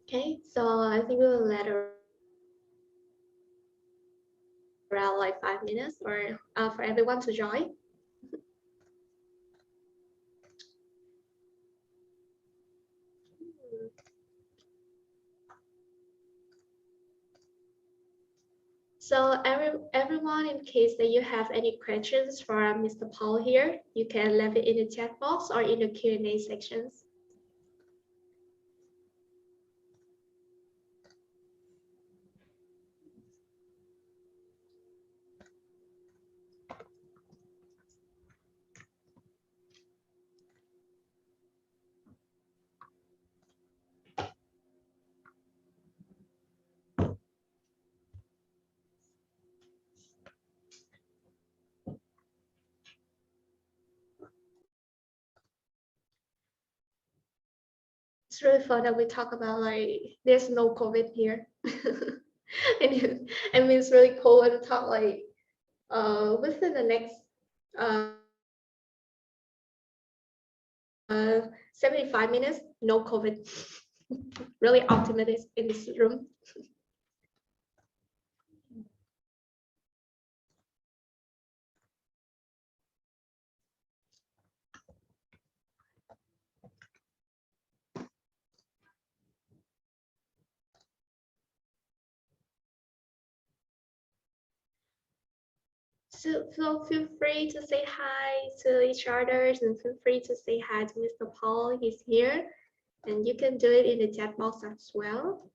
Okay, so I think we will let around like 5 minutes or for everyone to join. So everyone, in case that you have any questions for Mr. Paul here, you can leave it in the chat box or in the Q&A sections. It's really fun that we talk about like there's no COVID here. and it's really cool to talk like within the next 75 minutes, no COVID. Really optimistic in this room. So feel free to say hi to each other and feel free to say hi to Mr. Paul. He's here. And you can do it in the chat box as well.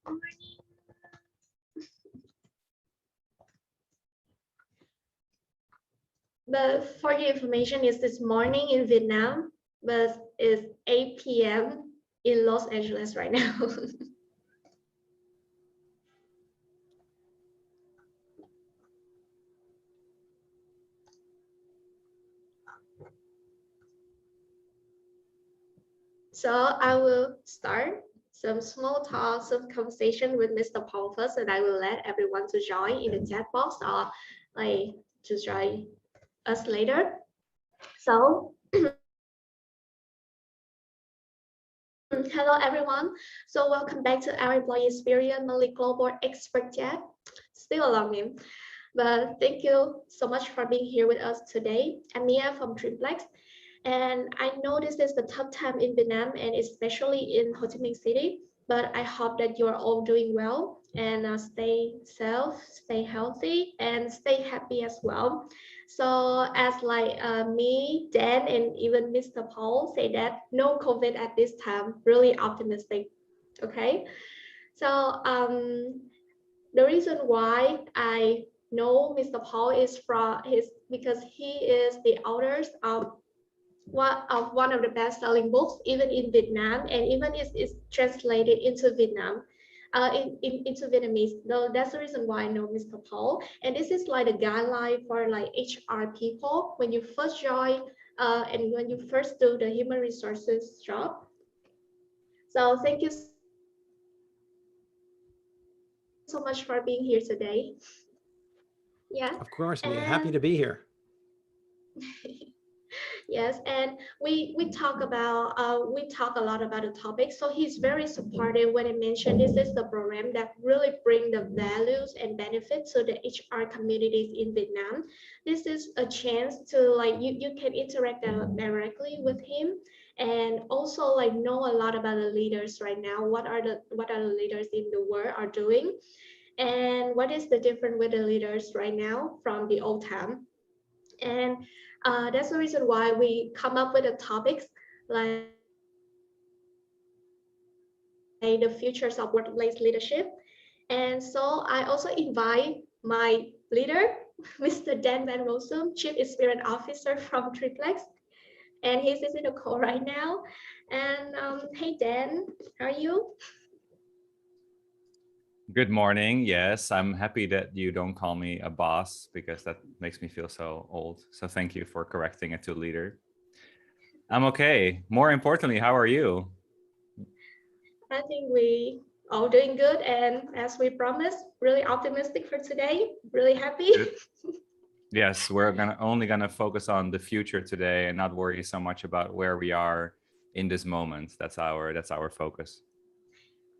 Morning. But for your information, it's this morning in Vietnam, but it's 8 p.m. in Los Angeles right now. So I will start some small talk, some conversation with Mr. Paul first, and I will let everyone to join in the chat box or like to join us later. So hello everyone. So welcome back to our employee experience monthly global expert chat. Still a long name, but thank you so much for being here with us today. I'm Mia from Triplex. And I know this is the tough time in Vietnam and especially in Ho Chi Minh City, but I hope that you're all doing well and stay safe, stay healthy, and stay happy as well. So as like me, Dan, and even Mr. Paul say that no COVID at this time, really optimistic. Okay, so the reason why I know Mr. Paul is because he is the author of one of the best-selling books, even in Vietnam, and even is translated into Vietnam, into Vietnamese. So that's the reason why I know Mr. Paul. And this is like a guideline for like HR people when you first join and when you first do the human resources job. So thank you so much for being here today. Yeah. Of course, Mia. Happy to be here. Yes, and we talk a lot about the topic. So he's very supportive when I mentioned this is the program that really bring the values and benefits to the HR communities in Vietnam. This is a chance to like you can interact directly with him and also like know a lot about the leaders right now. What are the leaders in the world are doing, and what is the difference with the leaders right now from the old time. And that's the reason why we come up with the topics like the futures of workplace leadership. And so I also invite my leader, Mr. Dan Van Rossum, Chief Experience Officer from Triplex. And he's in the call right now. And hey, Dan, how are you? Good morning. Yes, I'm happy that you don't call me a boss because that makes me feel so old. So thank you for correcting it to leader. I'm okay. More importantly, how are you? I think we all doing good, and as we promised, really optimistic for today. Really happy. Good. Yes, we're only gonna focus on the future today and not worry so much about where we are in this moment. That's our focus.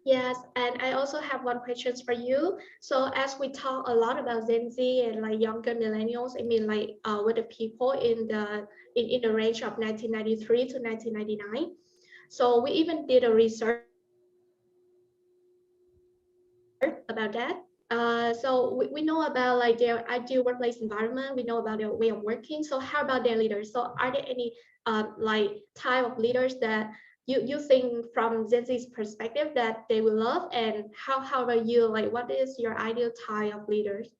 Yes, and I also have one question for you. So as we talk a lot about Gen Z and like younger millennials, I mean like with the people in the range of 1993 to 1999. So we even did a research about that. So we know about like their ideal workplace environment. We know about their way of working. So how about their leaders? So are there any like type of leaders that you think from Gen Z's perspective that they will love? And how about you? Like what is your ideal type of leaders?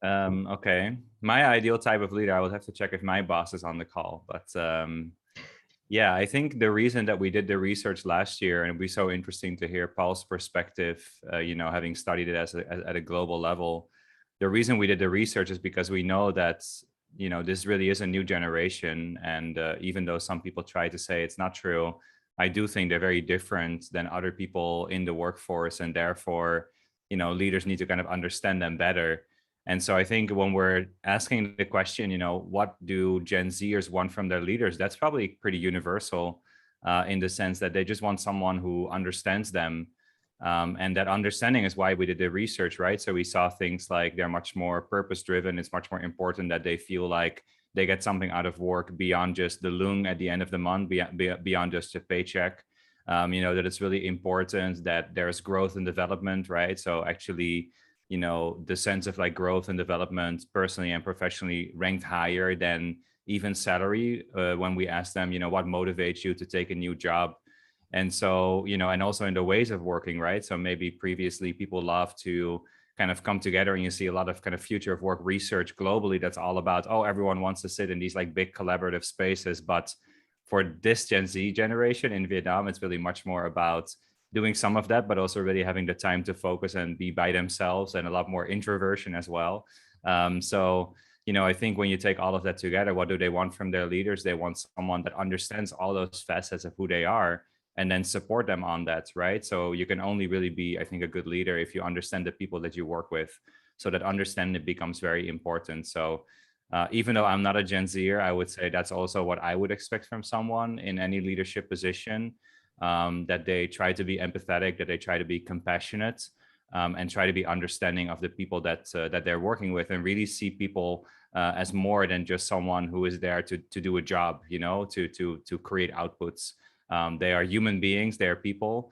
Okay. My ideal type of leader, I would have to check if my boss is on the call, but yeah, I think the reason that we did the research last year, and it'd be so interesting to hear Paul's perspective, having studied it at a global level. The reason we did the research is because we know that, this really is a new generation. And even though some people try to say it's not true, I do think they're very different than other people in the workforce. And therefore, leaders need to kind of understand them better. And so I think when we're asking the question, what do Gen Zers want from their leaders? That's probably pretty universal in the sense that they just want someone who understands them. And that understanding is why we did the research, right? So we saw things like they're much more purpose driven. It's much more important that they feel like they get something out of work beyond just the lung at the end of the month, beyond just a paycheck. That it's really important that there's growth and development, right? So actually, the sense of like growth and development personally and professionally ranked higher than even salary when we ask them, what motivates you to take a new job. And so, and also in the ways of working, right? So maybe previously people love to kind of come together, and you see a lot of kind of future of work research globally that's all about, oh, everyone wants to sit in these like big collaborative spaces. But for this Gen Z generation in Vietnam, it's really much more about doing some of that, but also really having the time to focus and be by themselves, and a lot more introversion as well. So I think when you take all of that together, what do they want from their leaders? They want someone that understands all those facets of who they are and then support them on that, right? So you can only really be, I think, a good leader if you understand the people that you work with. So that understanding becomes very important. So even though I'm not a Gen Zer, I would say that's also what I would expect from someone in any leadership position, that they try to be empathetic, that they try to be compassionate, and try to be understanding of the people that they're working with, and really see people as more than just someone who is there to do a job, to create outputs. They are human beings. They are people.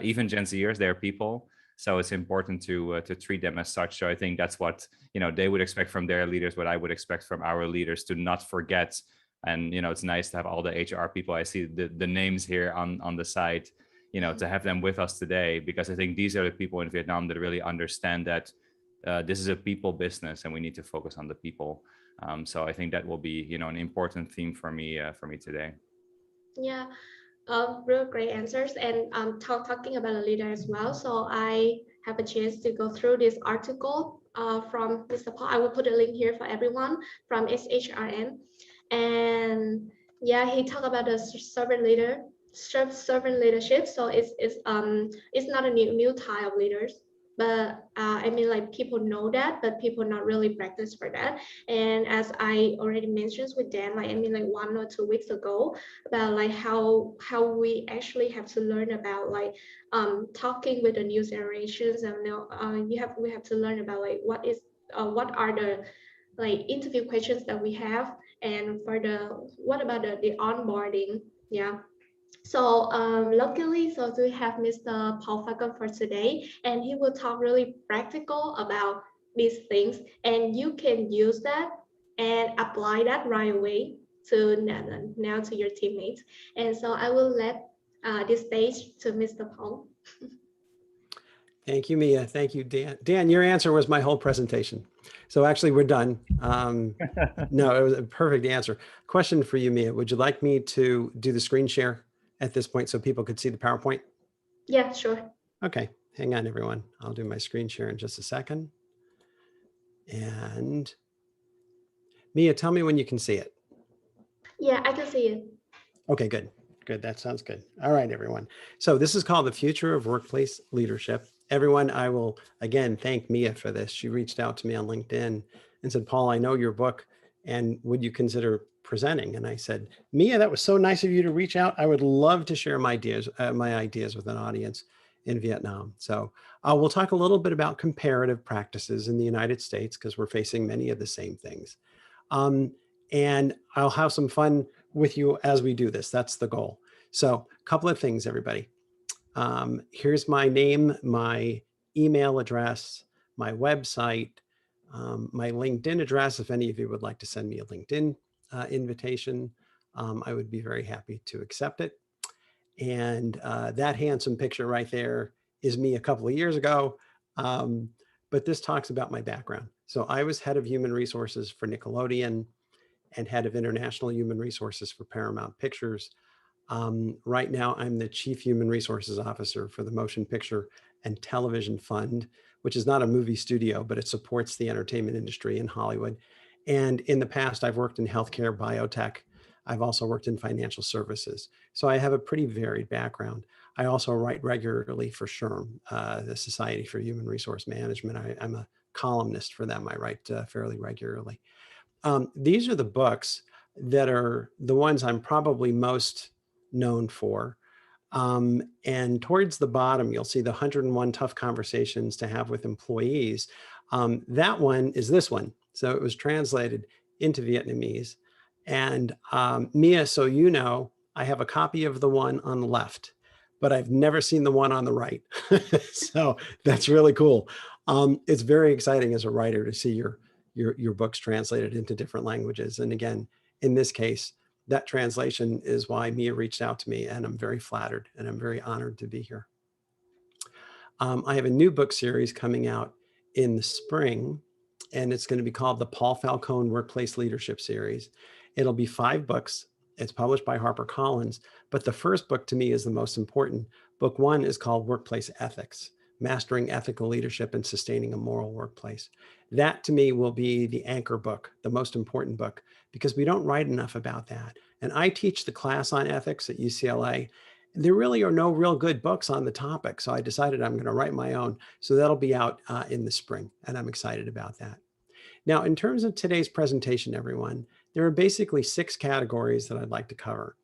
Even Gen Zers, they are people. So it's important to treat them as such. So I think that's what they would expect from their leaders, what I would expect from our leaders, to not forget. And it's nice to have all the HR people. I see the names here on the site, to have them with us today, because I think these are the people in Vietnam that really understand that this is a people business, and we need to focus on the people. So I think that will be an important theme for me today. Yeah, real great answers. And talking about a leader as well. So I have a chance to go through this article from Mr. Paul. I will put a link here for everyone from SHRM. And yeah, he talked about the servant leadership. So it's not a new type of leaders, but I mean like people know that, but people not really practice for that. And as I already mentioned with Dan, like I mean like 1 or 2 weeks ago, about like how we actually have to learn about like talking with the new generations. And now we have to learn about like what are the like interview questions that we have, and for the what about the onboarding. Yeah, so luckily, so we have Mr. Paul Falcone for today, and he will talk really practical about these things, and you can use that and apply that right away to now to your teammates. And so I will let this stage to Mr. Paul. Thank you, Mia. Thank you, Dan. Dan, your answer was my whole presentation. So actually we're done. No, it was a perfect answer. Question for you, Mia. Would you like me to do the screen share at this point so people could see the PowerPoint? Yeah, sure. Okay, Hang on, everyone. I'll do my screen share in just a second. And Mia, tell me when you can see it. Yeah, I can see it. Okay, good. Good. That sounds good. All right, everyone. So this is called The Future of Workplace Leadership. Everyone, I will again thank Mia for this. She reached out to me on LinkedIn and said, Paul, I know your book, and would you consider presenting? And I said, Mia, that was so nice of you to reach out. I would love to share my ideas with an audience in Vietnam. So we'll talk a little bit about comparative practices in the United States because we're facing many of the same things. And I'll have some fun with you as we do this. That's the goal. So a couple of things, everybody. Here's my name, my email address, my website, my LinkedIn address. If any of you would like to send me a LinkedIn invitation, I would be very happy to accept it. And that handsome picture right there is me a couple of years ago. But this talks about my background. So I was head of human resources for Nickelodeon and head of international human resources for Paramount Pictures. Right now, I'm the Chief Human Resources Officer for the Motion Picture and Television Fund, which is not a movie studio, but it supports the entertainment industry in Hollywood. And in the past, I've worked in healthcare, biotech. I've also worked in financial services. So I have a pretty varied background. I also write regularly for SHRM, the Society for Human Resource Management. I'm a columnist for them. I write fairly regularly. These are the books that are the ones I'm probably most known for. And towards the bottom, you'll see the 101 Tough Conversations to Have with Employees. That one is this one. So it was translated into Vietnamese. And Mia, so you know, I have a copy of the one on the left, but I've never seen the one on the right. So that's really cool. It's very exciting as a writer to see your books translated into different languages. And again, in this case, that translation is why Mia reached out to me, and I'm very flattered and I'm very honored to be here. I have a new book series coming out in the spring, and it's going to be called the Paul Falcone Workplace Leadership Series. It'll be 5 books. It's published by HarperCollins, but the first book to me is the most important. Book 1 is called Workplace Ethics: Mastering Ethical Leadership and Sustaining a Moral Workplace. That to me will be the anchor book, the most important book, because we don't write enough about that. And I teach the class on ethics at UCLA. There really are no real good books on the topic. So I decided I'm going to write my own. So that'll be out in the spring, and I'm excited about that. Now, in terms of today's presentation, everyone, there are basically 6 categories that I'd like to cover.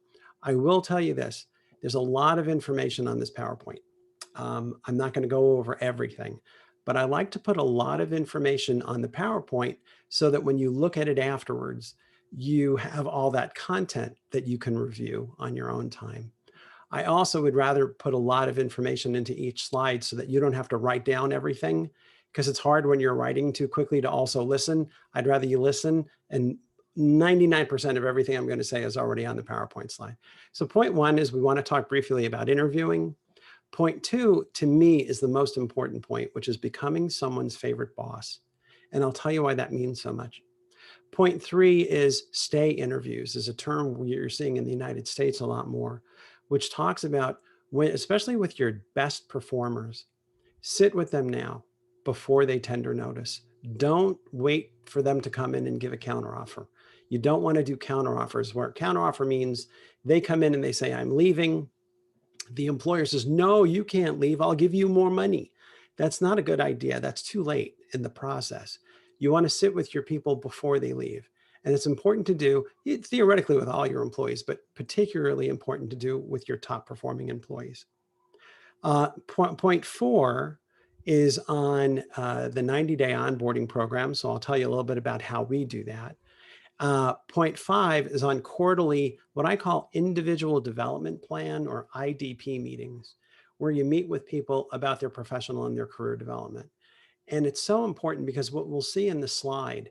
I will tell you this, there's a lot of information on this PowerPoint. I'm not going to go over everything, but I like to put a lot of information on the PowerPoint so that when you look at it afterwards, you have all that content that you can review on your own time. I also would rather put a lot of information into each slide so that you don't have to write down everything, because it's hard when you're writing too quickly to also listen. I'd rather you listen, and 99% of everything I'm going to say is already on the PowerPoint slide. So point 1 is we want to talk briefly about interviewing. Point 2, to me, is the most important point, which is becoming someone's favorite boss. And I'll tell you why that means so much. Point 3 is stay interviews, is a term you're seeing in the United States a lot more, which talks about when, especially with your best performers, sit with them now before they tender notice. Don't wait for them to come in and give a counteroffer. You don't want to do counteroffers, where counteroffer means they come in and they say, I'm leaving. The employer says, no, you can't leave. I'll give you more money. That's not a good idea. That's too late in the process. You want to sit with your people before they leave. And it's important to do theoretically with all your employees, but particularly important to do with your top performing employees. Point 4 is on the 90-day onboarding program. So I'll tell you a little bit about how we do that. Point 5 is on quarterly, what I call individual development plan, or IDP meetings, where you meet with people about their professional and their career development. And it's so important because what we'll see in the slide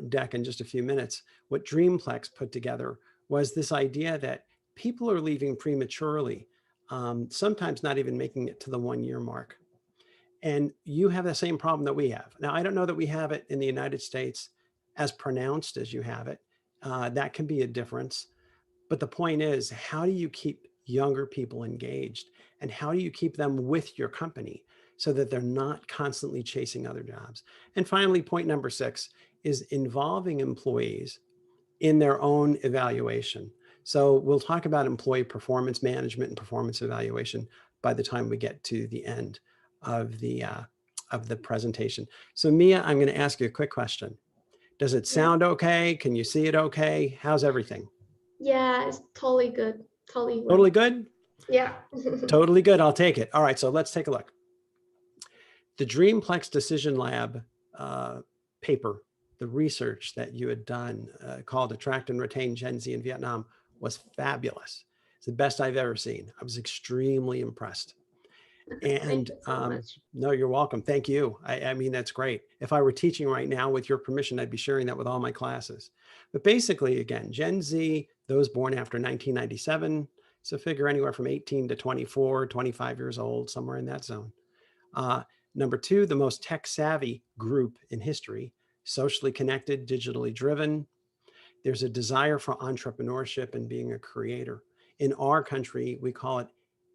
deck in just a few minutes, what Dreamplex put together was this idea that people are leaving prematurely, sometimes not even making it to the 1-year mark. And you have the same problem that we have. Now, I don't know that we have it in the United States as pronounced as you have it. That can be a difference. But the point is, how do you keep younger people engaged? And how do you keep them with your company so that they're not constantly chasing other jobs? And finally, point number 6 is involving employees in their own evaluation. So we'll talk about employee performance management and performance evaluation by the time we get to the end of the presentation. So Mia, I'm going to ask you a quick question. Does it sound okay? Can you see it okay? How's everything? Yeah, it's totally good. Totally well. Totally good? Yeah. Totally good. I'll take it. All right, so let's take a look. The Dreamplex Decision Lab paper, the research that you had done called Attract and Retain Gen Z in Vietnam was fabulous. It's the best I've ever seen. I was extremely impressed. And Thank you so much. no, you're welcome. Thank you. I mean, that's great. If I were teaching right now, with your permission, I'd be sharing that with all my classes. But basically, again, Gen Z, those born after 1997, so figure anywhere from 18 to 24, 25 years old, somewhere in that zone. Number 2, the most tech savvy group in history, socially connected, digitally driven. There's a desire for entrepreneurship and being a creator. In our country, we call it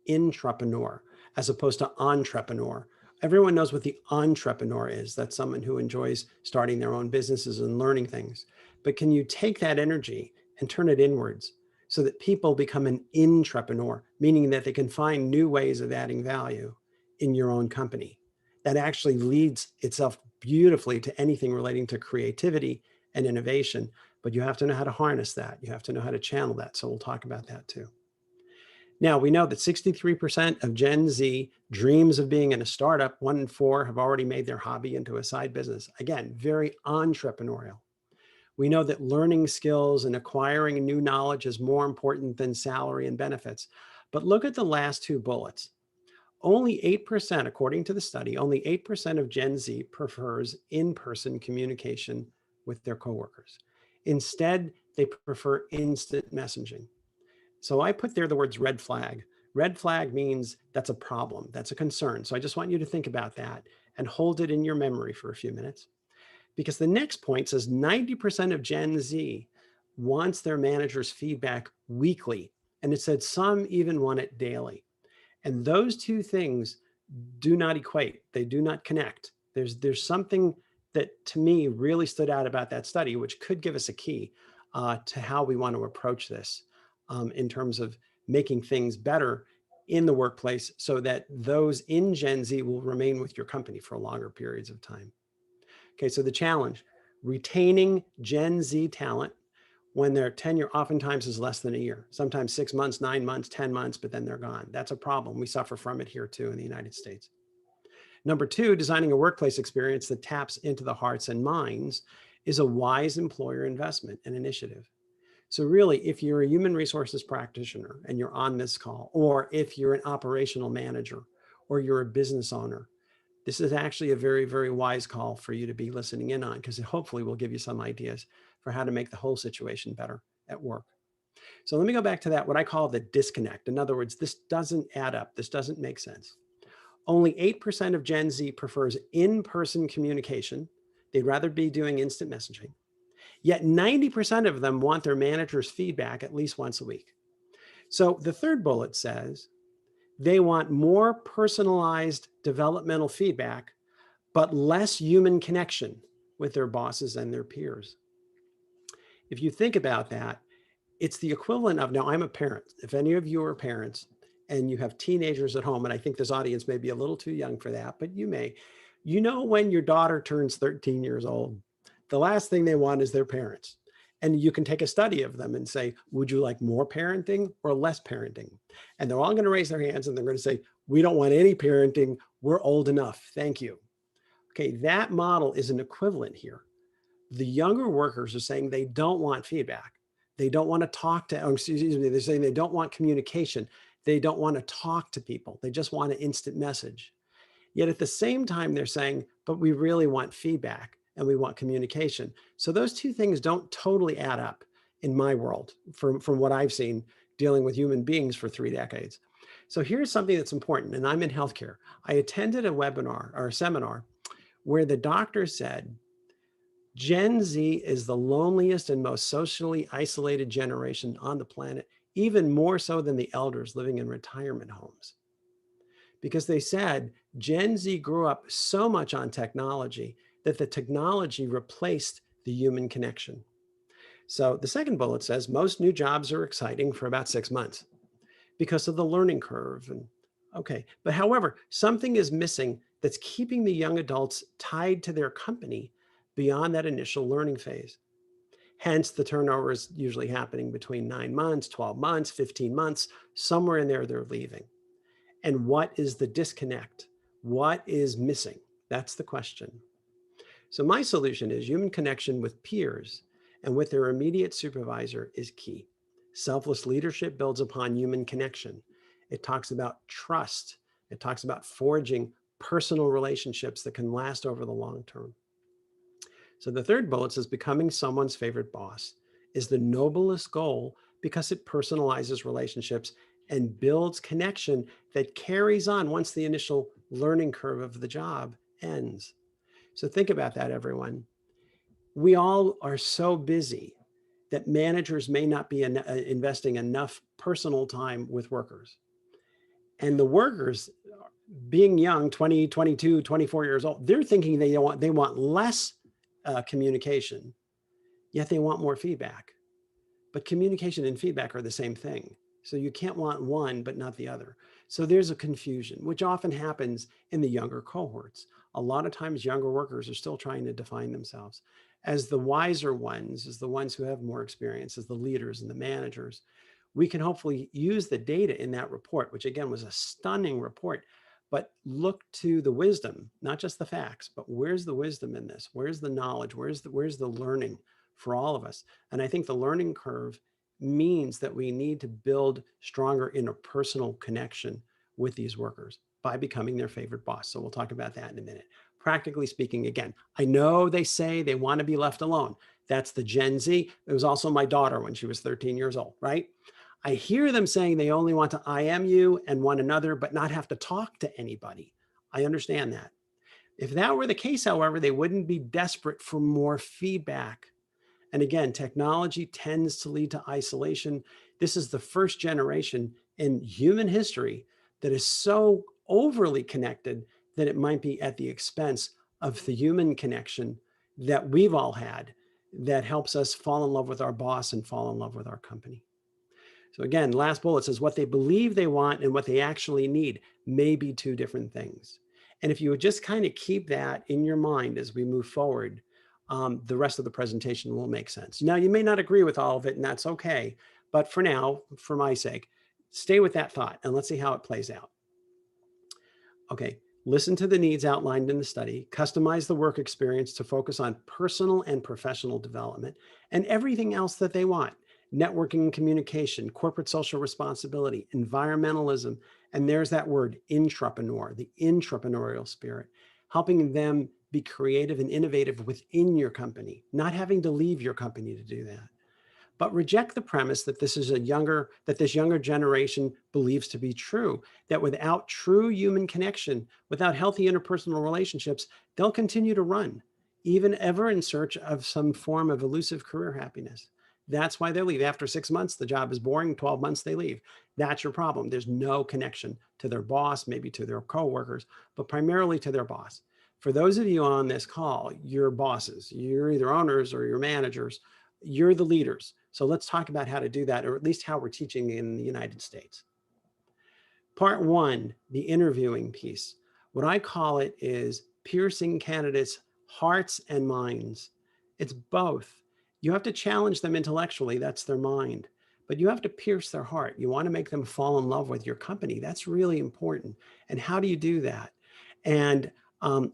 intrapreneur as opposed to entrepreneur. Everyone knows what the entrepreneur is. That's someone who enjoys starting their own businesses and learning things. But can you take that energy and turn it inwards so that people become an intrapreneur, meaning that they can find new ways of adding value in your own company? That actually leads itself beautifully to anything relating to creativity and innovation, but you have to know how to harness that. You have to know how to channel that. So we'll talk about that too. Now, we know that 63% of Gen Z dreams of being in a startup. 1 in 4 have already made their hobby into a side business. Again, very entrepreneurial. We know that learning skills and acquiring new knowledge is more important than salary and benefits. But look at the last 2 bullets. Only 8%, according to the study, only 8% of Gen Z prefers in-person communication with their coworkers. Instead, they prefer instant messaging. So I put there the words red flag. Red flag means that's a problem, that's a concern. So I just want you to think about that and hold it in your memory for a few minutes. Because the next point says 90% of Gen Z wants their manager's feedback weekly. And it said some even want it daily. And those 2 things do not equate. They do not connect. There's something that to me really stood out about that study, which could give us a key to how we want to approach this in terms of making things better in the workplace so that those in Gen Z will remain with your company for longer periods of time. Okay, so the challenge, retaining Gen Z talent when their tenure oftentimes is less than a year, sometimes 6 months, 9 months, 10 months, but then they're gone. That's a problem. We suffer from it here too in the United States. Number 2, designing a workplace experience that taps into the hearts and minds is a wise employer investment and initiative. So really, if you're a human resources practitioner and you're on this call, or if you're an operational manager, or you're a business owner, this is actually a very, very wise call for you to be listening in on, because it hopefully will give you some ideas for how to make the whole situation better at work. So let me go back to that, what I call the disconnect. In other words, this doesn't add up. This doesn't make sense. Only 8% of Gen Z prefers in-person communication. They'd rather be doing instant messaging. Yet 90% of them want their manager's feedback at least once a week. So the 3rd bullet says they want more personalized developmental feedback, but less human connection with their bosses and their peers. If you think about that, it's the equivalent of, now I'm a parent. If any of you are parents and you have teenagers at home, and I think this audience may be a little too young for that, but you may, you know, when your daughter turns 13 years old, the last thing they want is their parents. And you can take a study of them and say, would you like more parenting or less parenting? And they're all going to raise their hands and they're going to say, we don't want any parenting. We're old enough. Thank you. Okay, that model is an equivalent here. The younger workers are saying they don't want feedback. They don't want to talk to, excuse me, they're saying they don't want communication. They don't want to talk to people. They just want an instant message. Yet at the same time, they're saying, but we really want feedback and we want communication. So those 2 things don't totally add up in my world from what I've seen dealing with human beings for 3 decades. So here's something that's important, and I'm in healthcare. I attended a webinar or a seminar where the doctor said, Gen Z is the loneliest and most socially isolated generation on the planet, even more so than the elders living in retirement homes. Because they said Gen Z grew up so much on technology that the technology replaced the human connection. So the second bullet says most new jobs are exciting for about 6 months because of the learning curve. And okay, but however, something is missing that's keeping the young adults tied to their company beyond that initial learning phase. Hence, the turnover is usually happening between 9 months, 12 months, 15 months, somewhere in there they're leaving. And what is the disconnect? What is missing? That's the question. So my solution is human connection with peers and with their immediate supervisor is key. Selfless leadership builds upon human connection. It talks about trust. It talks about forging personal relationships that can last over the long term. So the third bullet says becoming someone's favorite boss is the noblest goal because it personalizes relationships and builds connection that carries on once the initial learning curve of the job ends. So think about that, everyone. We all are so busy that managers may not be investing enough personal time with workers. And the workers, being young, 20, 22, 24 years old, they're thinking they want less communication, yet they want more feedback. But communication and feedback are the same thing. So you can't want one, but not the other. So there's a confusion, which often happens in the younger cohorts. A lot of times younger workers are still trying to define themselves as the wiser ones, as the ones who have more experience, as the leaders and the managers. We can hopefully use the data in that report, which again was a stunning report, but look to the wisdom, not just the facts, but where's the wisdom in this? Where's the knowledge? Where's the learning for all of us? And I think the learning curve means that we need to build stronger interpersonal connection with these workers by becoming their favorite boss. So we'll talk about that in a minute. Practically speaking, again, I know they say they want to be left alone. That's the Gen Z. It was also my daughter when she was 13 years old, right? I hear them saying they only want to IM you and one another, but not have to talk to anybody. I understand that. If that were the case, however, they wouldn't be desperate for more feedback. And again, technology tends to lead to isolation. This is the first generation in human history that is so overly connected that it might be at the expense of the human connection that we've all had that helps us fall in love with our boss and fall in love with our company. So again, last bullet says what they believe they want and what they actually need may be two different things. And if you would just kind of keep that in your mind as we move forward, the rest of the presentation will make sense. Now, you may not agree with all of it, and that's okay. But for now, for my sake, stay with that thought and let's see how it plays out. Okay, listen to the needs outlined in the study, customize the work experience to focus on personal and professional development and everything else that they want. Networking and communication, corporate social responsibility, environmentalism, and there's that word, intrapreneur, the intrapreneurial spirit, helping them be creative and innovative within your company, not having to leave your company to do that. But reject the premise that this younger generation believes to be true, that without true human connection, without healthy interpersonal relationships, they'll continue to run, even ever in search of some form of elusive career happiness. That's why they leave. After 6 months, the job is boring. 12 months, they leave. That's your problem. There's no connection to their boss, maybe to their coworkers, but primarily to their boss. For those of you on this call, you're bosses. You're either owners or you're managers. You're the leaders. So let's talk about how to do that, or at least how we're teaching in the United States. Part one, the interviewing piece. What I call it is piercing candidates' hearts and minds. It's both. You have to challenge them intellectually, that's their mind, but you have to pierce their heart. You want to make them fall in love with your company. That's really important. And how do you do that? And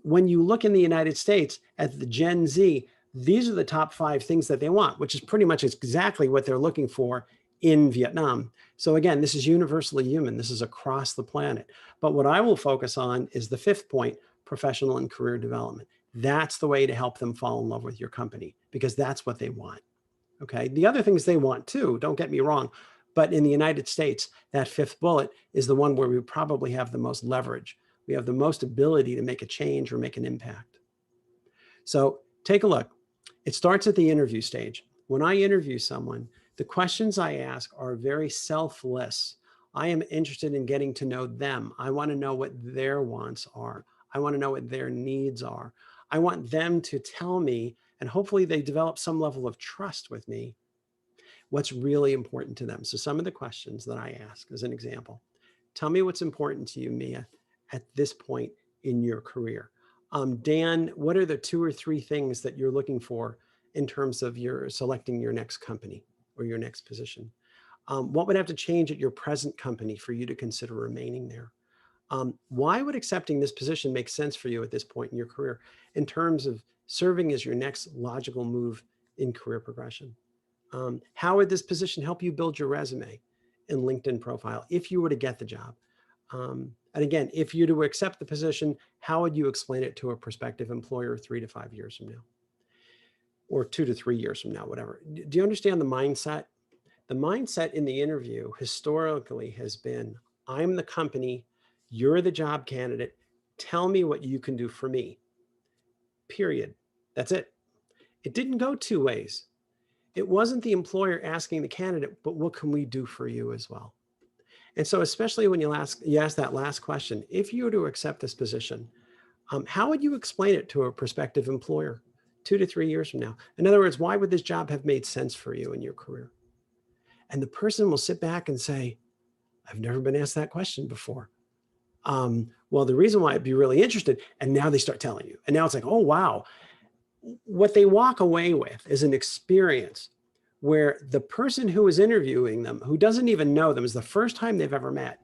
when you look in the United States at the Gen Z, these are the top 5 things that they want, which is pretty much exactly what they're looking for in Vietnam. So again, this is universally human. This is across the planet. But what I will focus on is the 5th point, professional and career development. That's the way to help them fall in love with your company because that's what they want. Okay. The other things they want too, don't get me wrong, but in the United States, that 5th bullet is the one where we probably have the most leverage. We have the most ability to make a change or make an impact. So take a look. It starts at the interview stage. When I interview someone, The questions I ask are very selfless. I am interested in getting to know them. I want to know what their wants are. I want to know what their needs are. I want them to tell me, and hopefully they develop some level of trust with me, what's really important to them. So some of the questions that I ask, as an example, tell me what's important to you, Mia, at this point in your career. Dan, what are the 2 or 3 things that you're looking for in terms of your selecting your next company or your next position? What would have to change at your present company for you to consider remaining there? Why would accepting this position make sense for you at this point in your career in terms of serving as your next logical move in career progression? How would this position help you build your resume and LinkedIn profile if you were to get the job? And again, if you were to accept the position, how would you explain it to a prospective employer 3 to 5 years from now? Or 2 to 3 years from now, whatever. Do you understand the mindset? The mindset in the interview historically has been, I'm the company, you're the job candidate, tell me what you can do for me, period. That's it. It didn't go 2 ways. It wasn't the employer asking the candidate, but what can we do for you as well? And so especially when you ask that last question, if you were to accept this position, how would you explain it to a prospective employer 2 to 3 years from now? In other words, why would this job have made sense for you in your career? And the person will sit back and say, I've never been asked that question before. Well, the reason why I'd be really interested, and now they start telling you. And now it's like, oh, wow. What they walk away with is an experience where the person who is interviewing them, who doesn't even know them, is the first time they've ever met,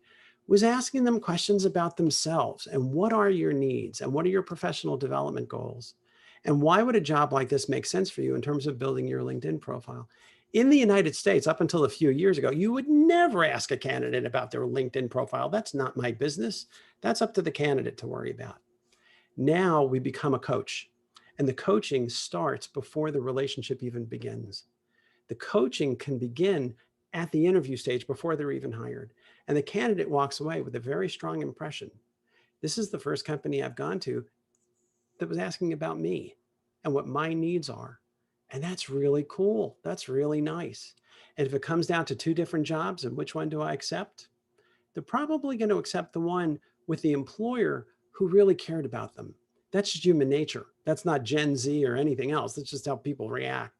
was asking them questions about themselves and what are your needs and what are your professional development goals? And why would a job like this make sense for you in terms of building your LinkedIn profile? In the United States, up until a few years ago, you would never ask a candidate about their LinkedIn profile. That's not my business. That's up to the candidate to worry about. Now we become a coach, and the coaching starts before the relationship even begins. The coaching can begin at the interview stage before they're even hired. And the candidate walks away with a very strong impression. This is the first company I've gone to that was asking about me and what my needs are. And that's really cool. That's really nice. And if it comes down to 2 different jobs and which one do I accept? They're probably going to accept the one with the employer who really cared about them. That's just human nature. That's not Gen Z or anything else. That's just how people react.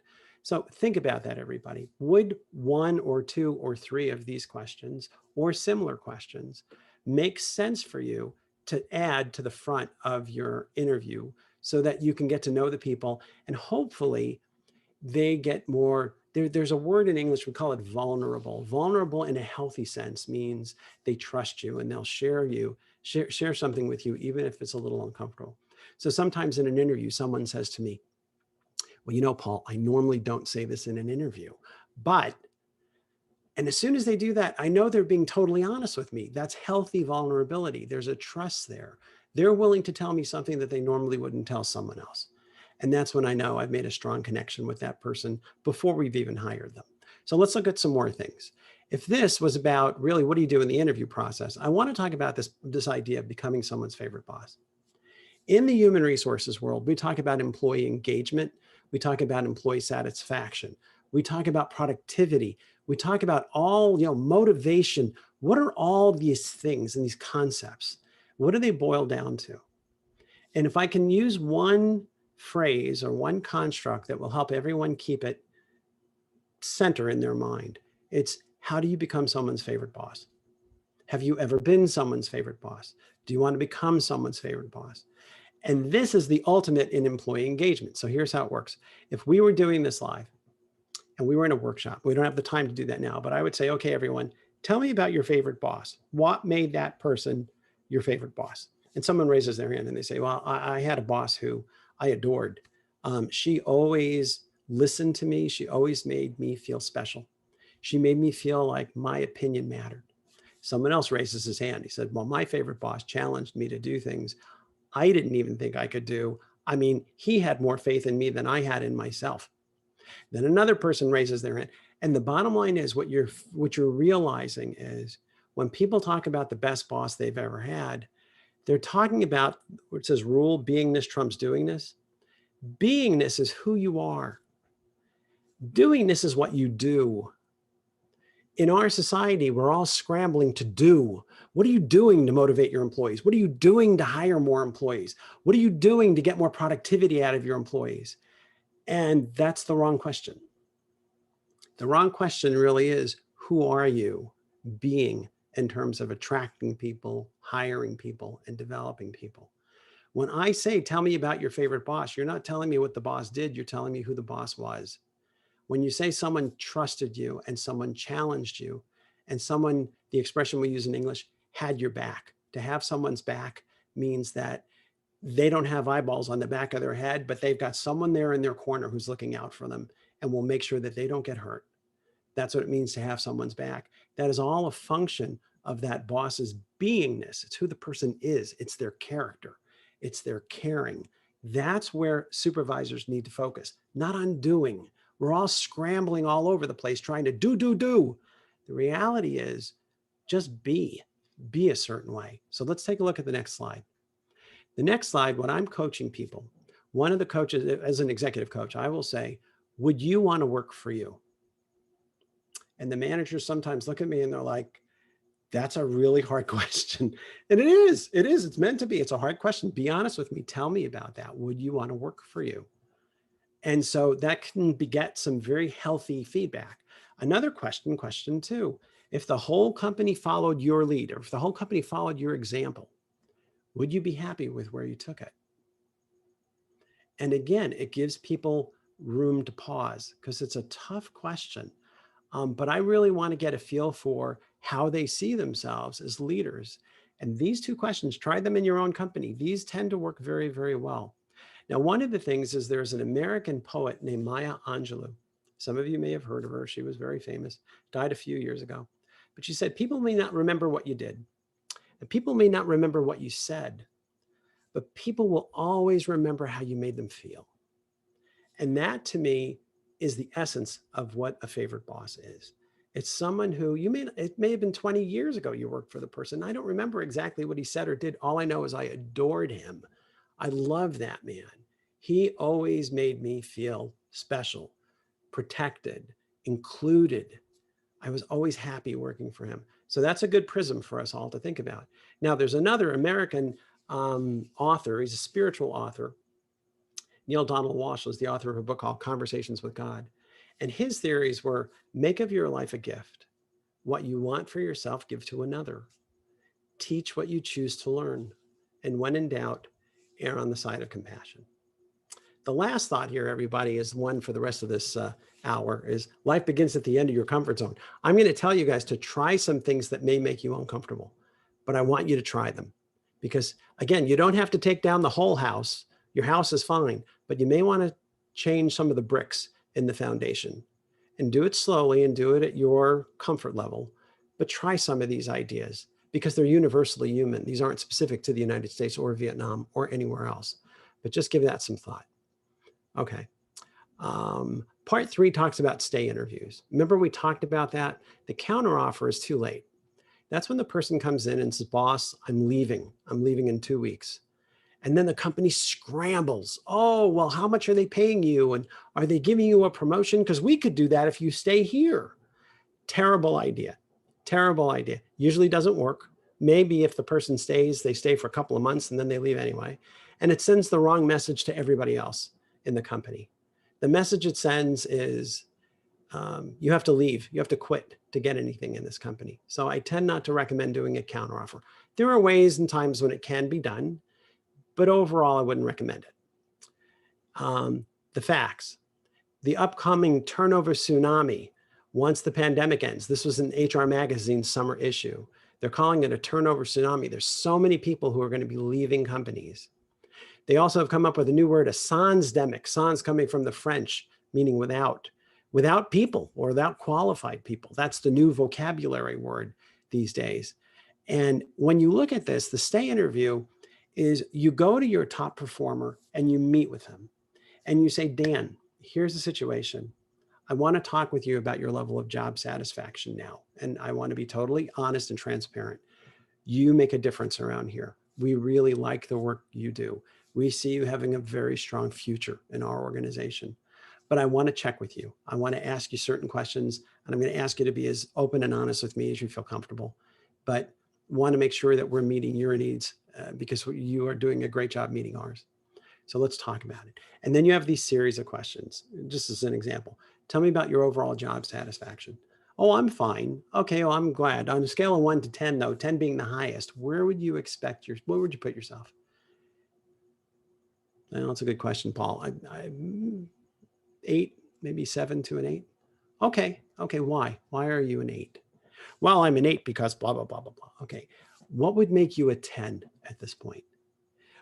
So think about that, everybody. Would 1 or 2 or 3 of these questions or similar questions make sense for you to add to the front of your interview so that you can get to know the people and hopefully they get more, there's a word in English, we call it vulnerable. Vulnerable in a healthy sense means they trust you and they'll share something with you, even if it's a little uncomfortable. So sometimes in an interview, someone says to me, well, you know, Paul, I normally don't say this in an interview, and as soon as they do that, I know they're being totally honest with me. That's healthy vulnerability. There's a trust there. They're willing to tell me something that they normally wouldn't tell someone else. And that's when I know I've made a strong connection with that person before we've even hired them. So let's look at some more things. If this was about really what do you do in the interview process, I want to talk about this idea of becoming someone's favorite boss. In the human resources world, we talk about employee engagement. We talk about employee satisfaction. We talk about productivity. We talk about all, motivation. What are all these things and these concepts? What do they boil down to? And if I can use one phrase or one construct that will help everyone keep it center in their mind, it's how do you become someone's favorite boss? Have you ever been someone's favorite boss? Do you want to become someone's favorite boss? And this is the ultimate in employee engagement. So here's how it works. If we were doing this live and we were in a workshop, we don't have the time to do that now, but I would say, okay, everyone, tell me about your favorite boss. What made that person your favorite boss? And someone raises their hand and they say, well, I had a boss who I adored. She always listened to me. She always made me feel special. She made me feel like my opinion mattered. Someone else raises his hand. He said, well, my favorite boss challenged me to do things I didn't even think I could do. I mean, he had more faith in me than I had in myself. Then another person raises their hand. And the bottom line is what you're realizing is when people talk about the best boss they've ever had, they're talking about what says rule, beingness trumps doingness. Beingness is who you are. Doingness is what you do. In our society, we're all scrambling to do. What are you doing to motivate your employees? What are you doing to hire more employees? What are you doing to get more productivity out of your employees? And that's the wrong question. The wrong question really is, who are you being in terms of attracting people, hiring people, and developing people? When I say, tell me about your favorite boss, you're not telling me what the boss did, you're telling me who the boss was. When you say someone trusted you and someone challenged you and someone, the expression we use in English, had your back. To have someone's back means that they don't have eyeballs on the back of their head, but they've got someone there in their corner who's looking out for them and will make sure that they don't get hurt. That's what it means to have someone's back. That is all a function of that boss's beingness. It's who the person is. It's their character. It's their caring. That's where supervisors need to focus, not on doing. We're all scrambling all over the place trying to do. The reality is just be a certain way. So let's take a look at the next slide. The next slide, when I'm coaching people, one of the coaches, as an executive coach, I will say, would you want to work for you? And the managers sometimes look at me and they're like, that's a really hard question. And it is, it's meant to be. It's a hard question. Be honest with me. Tell me about that. Would you want to work for you? And so that can beget some very healthy feedback. Another question, question two, if the whole company followed your lead, or if the whole company followed your example, would you be happy with where you took it? And again, it gives people room to pause because it's a tough question. But I really want to get a feel for how they see themselves as leaders. And these two questions, try them in your own company. These tend to work very, very well. Now, one of the things is there's an American poet named Maya Angelou. Some of you may have heard of her. She was very famous, died a few years ago. But she said, people may not remember what you did, and people may not remember what you said, but people will always remember how you made them feel. And that, to me, is the essence of what a favorite boss is. It's someone who it may have been 20 years ago you worked for the person. I don't remember exactly what he said or did. All I know is I adored him. I love that man. He always made me feel special, protected, included. I was always happy working for him. So that's a good prism for us all to think about. Now, there's another American author. He's a spiritual author. Neil Donald Walsh is the author of a book called Conversations with God. And his theories were, make of your life a gift. What you want for yourself, give to another. Teach what you choose to learn. And when in doubt, err on the side of compassion. The last thought here, everybody, is one for the rest of this hour, is life begins at the end of your comfort zone. I'm going to tell you guys to try some things that may make you uncomfortable, but I want you to try them. Because again, you don't have to take down the whole house. Your house is fine, but you may want to change some of the bricks in the foundation, and do it slowly and do it at your comfort level, but try some of these ideas because they're universally human. These aren't specific to the United States or Vietnam or anywhere else, but just give that some thought. Okay. Part 3 talks about stay interviews. Remember we talked about that? The counteroffer is too late. That's when the person comes in and says, boss, I'm leaving in 2 weeks. And then the company scrambles. Oh, well, how much are they paying you? And are they giving you a promotion? Because we could do that if you stay here. Terrible idea. Terrible idea. Usually doesn't work. Maybe if the person stays, they stay for a couple of months and then they leave anyway. And it sends the wrong message to everybody else in the company. The message it sends is you have to leave. You have to quit to get anything in this company. So I tend not to recommend doing a counteroffer. There are ways and times when it can be done, but overall, I wouldn't recommend it. The facts, the upcoming turnover tsunami once the pandemic ends. This was an HR Magazine summer issue. They're calling it a turnover tsunami. There's so many people who are going to be leaving companies. They also have come up with a new word, a sansdemic, sans coming from the French, meaning without people or without qualified people. That's the new vocabulary word these days. And when you look at this, the stay interview is you go to your top performer and you meet with him and you say, Dan, here's the situation. I want to talk with you about your level of job satisfaction now. And I want to be totally honest and transparent. You make a difference around here. We really like the work you do. We see you having a very strong future in our organization. But I want to check with you. I want to ask you certain questions And I'm going to ask you to be as open and honest with me as you feel comfortable, but want to make sure that we're meeting your needs because you are doing a great job meeting ours. So let's talk about it. And then you have these series of questions, just as an example. Tell me about your overall job satisfaction. Oh, I'm fine. Okay, well, I'm glad. On a scale of 1 to 10, though, 10 being the highest, where would you where would you put yourself? Well, that's a good question, Paul. I 8, maybe 7 to an 8. Okay, why? Why are you an 8? Well, I'm an 8 because blah, blah, blah, blah, blah. Okay, what would make you a 10 at this point?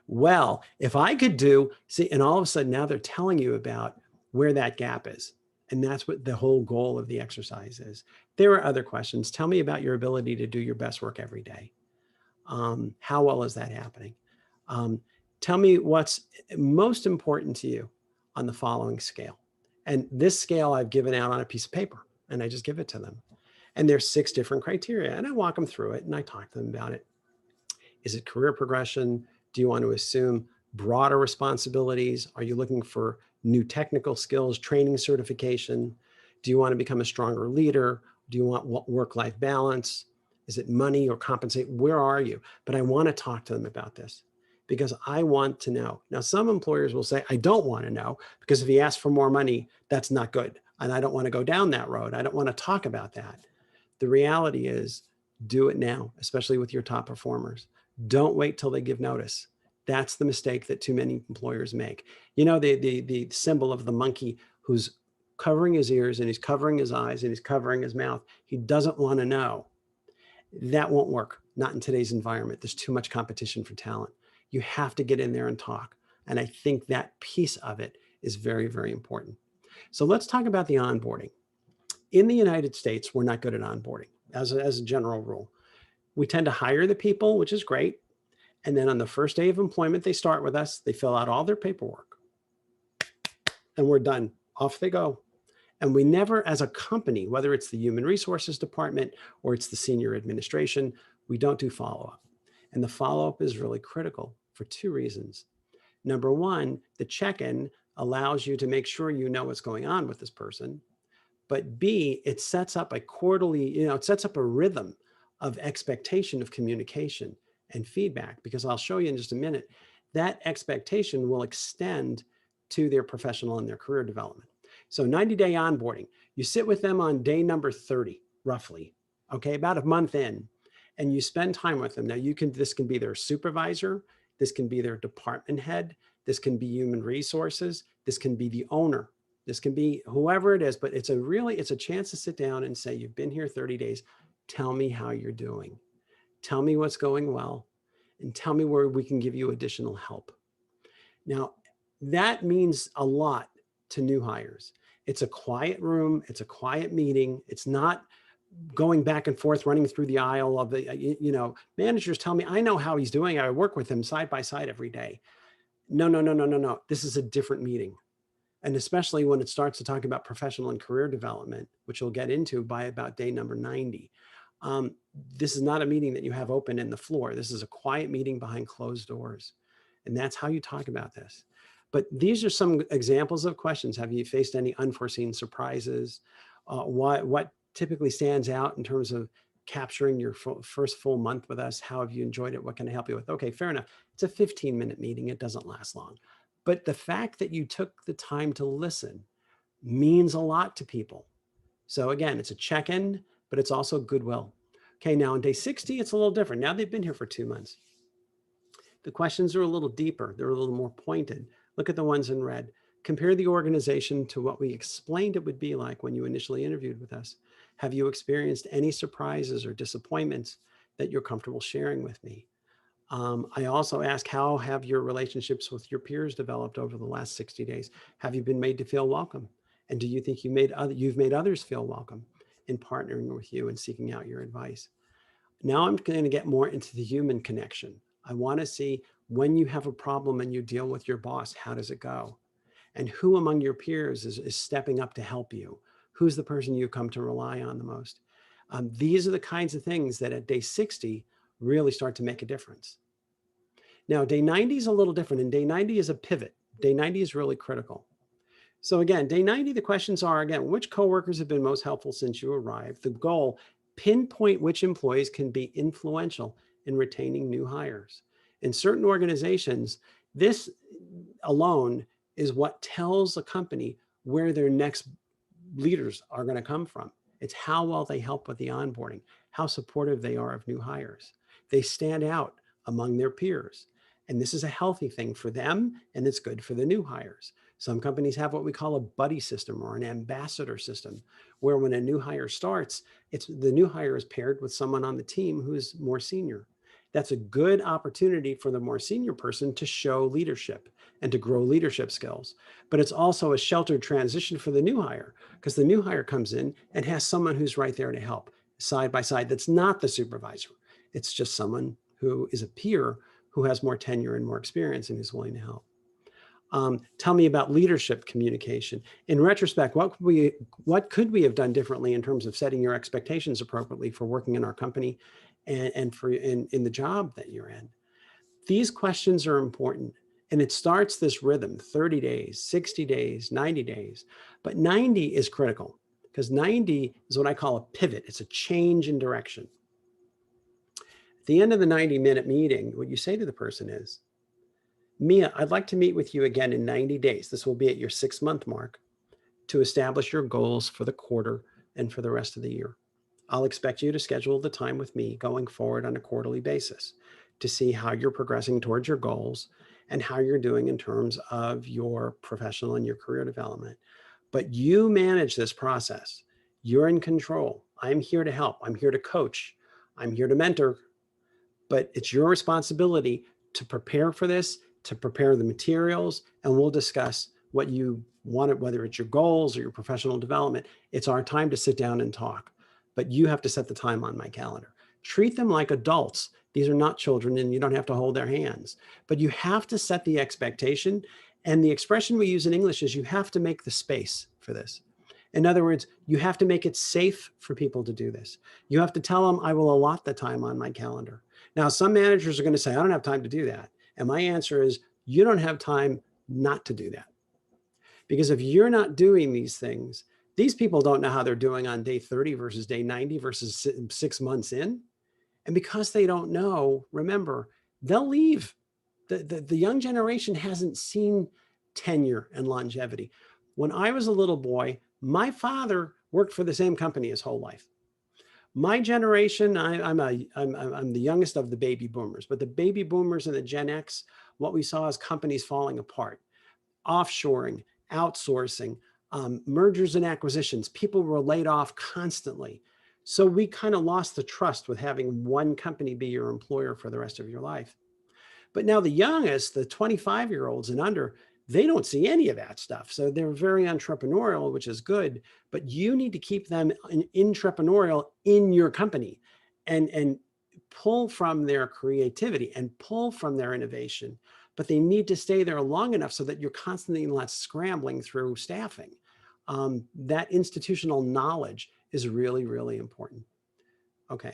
Well, if I could see, and all of a sudden now they're telling you about where that gap is. And that's what the whole goal of the exercise is. There are other questions. Tell me about your ability to do your best work every day. How well is that happening? Tell me what's most important to you on the following scale. And this scale I've given out on a piece of paper, and I just give it to them. And there's 6 different criteria, and I walk them through it and I talk to them about it. Is it career progression? Do you want to assume broader responsibilities? Are you looking for new technical skills, training, certification? Do you want to become a stronger leader? Do you want work-life balance? Is it money or compensate? Where are you? But I want to talk to them about this because I want to know. Now, some employers will say, I don't want to know because if he asks for more money, that's not good. And I don't want to go down that road. I don't want to talk about that. The reality is, do it now, especially with your top performers. Don't wait till they give notice. That's the mistake that too many employers make. You know, the symbol of the monkey who's covering his ears and he's covering his eyes and he's covering his mouth. He doesn't want to know. That won't work. Not in today's environment. There's too much competition for talent. You have to get in there and talk. And I think that piece of it is very, very important. So let's talk about the onboarding. In the United States, we're not good at onboarding as a general rule. We tend to hire the people, which is great. And then on the first day of employment, they start with us. They fill out all their paperwork. And we're done. Off they go. And we never, as a company, whether it's the human resources department or it's the senior administration, we don't do follow-up. And the follow-up is really critical for 2 reasons. Number one, the check-in allows you to make sure you know what's going on with this person. But B, it sets up a quarterly, it sets up a rhythm of expectation of communication and feedback, because I'll show you in just a minute, that expectation will extend to their professional and their career development. So 90-day onboarding, you sit with them on day number 30, roughly, okay, about a month in, and you spend time with them. Now this can be their supervisor, this can be their department head, this can be human resources, this can be the owner, this can be whoever it is, but it's a chance to sit down and say, you've been here 30 days. Tell me how you're doing. Tell me what's going well, and tell me where we can give you additional help. Now, that means a lot to new hires. It's a quiet room. It's a quiet meeting. It's not going back and forth, running through the aisle of the, managers tell me, I know how he's doing. I work with him side by side every day. No. This is a different meeting. And especially when it starts to talk about professional and career development, which we'll get into by about day number 90. This is not a meeting that you have open in the floor. This is a quiet meeting behind closed doors. And that's how you talk about this. But these are some examples of questions. Have you faced any unforeseen surprises? What typically stands out in terms of capturing your first full month with us? How have you enjoyed it? What can I help you with? Okay, fair enough. It's a 15-minute meeting. It doesn't last long. But the fact that you took the time to listen means a lot to people. So again, it's a check-in, but it's also goodwill. Okay, now on day 60, it's a little different. Now they've been here for 2 months. The questions are a little deeper. They're a little more pointed. Look at the ones in red. Compare the organization to what we explained it would be like when you initially interviewed with us. Have you experienced any surprises or disappointments that you're comfortable sharing with me? I also ask, how have your relationships with your peers developed over the last 60 days? Have you been made to feel welcome? And do you think you've made others feel welcome in partnering with you and seeking out your advice? Now I'm going to get more into the human connection. I want to see, when you have a problem and you deal with your boss, how does it go? And who among your peers is stepping up to help you? Who's the person you come to rely on the most? These are the kinds of things that at day 60 really start to make a difference. Now, day 90 is a little different, and day 90 is a pivot. Day 90 is really critical. So again, day 90, the questions are, again, which coworkers have been most helpful since you arrived? The goal, pinpoint which employees can be influential in retaining new hires. In certain organizations, this alone is what tells a company where their next leaders are going to come from. It's how well they help with the onboarding, how supportive they are of new hires. They stand out among their peers. And this is a healthy thing for them, and it's good for the new hires. Some companies have what we call a buddy system or an ambassador system, where when a new hire starts, the new hire is paired with someone on the team who's more senior. That's a good opportunity for the more senior person to show leadership and to grow leadership skills. But it's also a sheltered transition for the new hire, because the new hire comes in and has someone who's right there to help side by side. That's not the supervisor. It's just someone who is a peer who has more tenure and more experience and is willing to help. Tell me about leadership communication. In retrospect, what could we have done differently in terms of setting your expectations appropriately for working in our company and for in the job that you're in? These questions are important. And it starts this rhythm, 30 days, 60 days, 90 days. But 90 is critical, because 90 is what I call a pivot. It's a change in direction. At the end of the 90-minute meeting, what you say to the person is, Mia, I'd like to meet with you again in 90 days. This will be at your 6-month mark to establish your goals for the quarter and for the rest of the year. I'll expect you to schedule the time with me going forward on a quarterly basis to see how you're progressing towards your goals and how you're doing in terms of your professional and your career development. But you manage this process. You're in control. I'm here to help. I'm here to coach. I'm here to mentor. But it's your responsibility to prepare for this, to prepare the materials, and we'll discuss what you want, whether it's your goals or your professional development. It's our time to sit down and talk. But you have to set the time on my calendar. Treat them like adults. These are not children, and you don't have to hold their hands. But you have to set the expectation. And the expression we use in English is you have to make the space for this. In other words, you have to make it safe for people to do this. You have to tell them, I will allot the time on my calendar. Now, some managers are going to say, I don't have time to do that. And my answer is, you don't have time not to do that. Because if you're not doing these things, these people don't know how they're doing on day 30 versus day 90 versus 6 months in. And because they don't know, remember, they'll leave. The young generation hasn't seen tenure and longevity. When I was a little boy, my father worked for the same company his whole life. My generation, I'm the youngest of the baby boomers, but the baby boomers and the Gen X, what we saw is companies falling apart, offshoring, outsourcing, mergers and acquisitions. People were laid off constantly. So we kind of lost the trust with having one company be your employer for the rest of your life. But now the youngest, the 25-year-olds and under, they don't see any of that stuff. So they're very entrepreneurial, which is good, but you need to keep them entrepreneurial in your company and pull from their creativity and pull from their innovation. But they need to stay there long enough so that you're constantly not scrambling through staffing. That institutional knowledge is really, really important. Okay,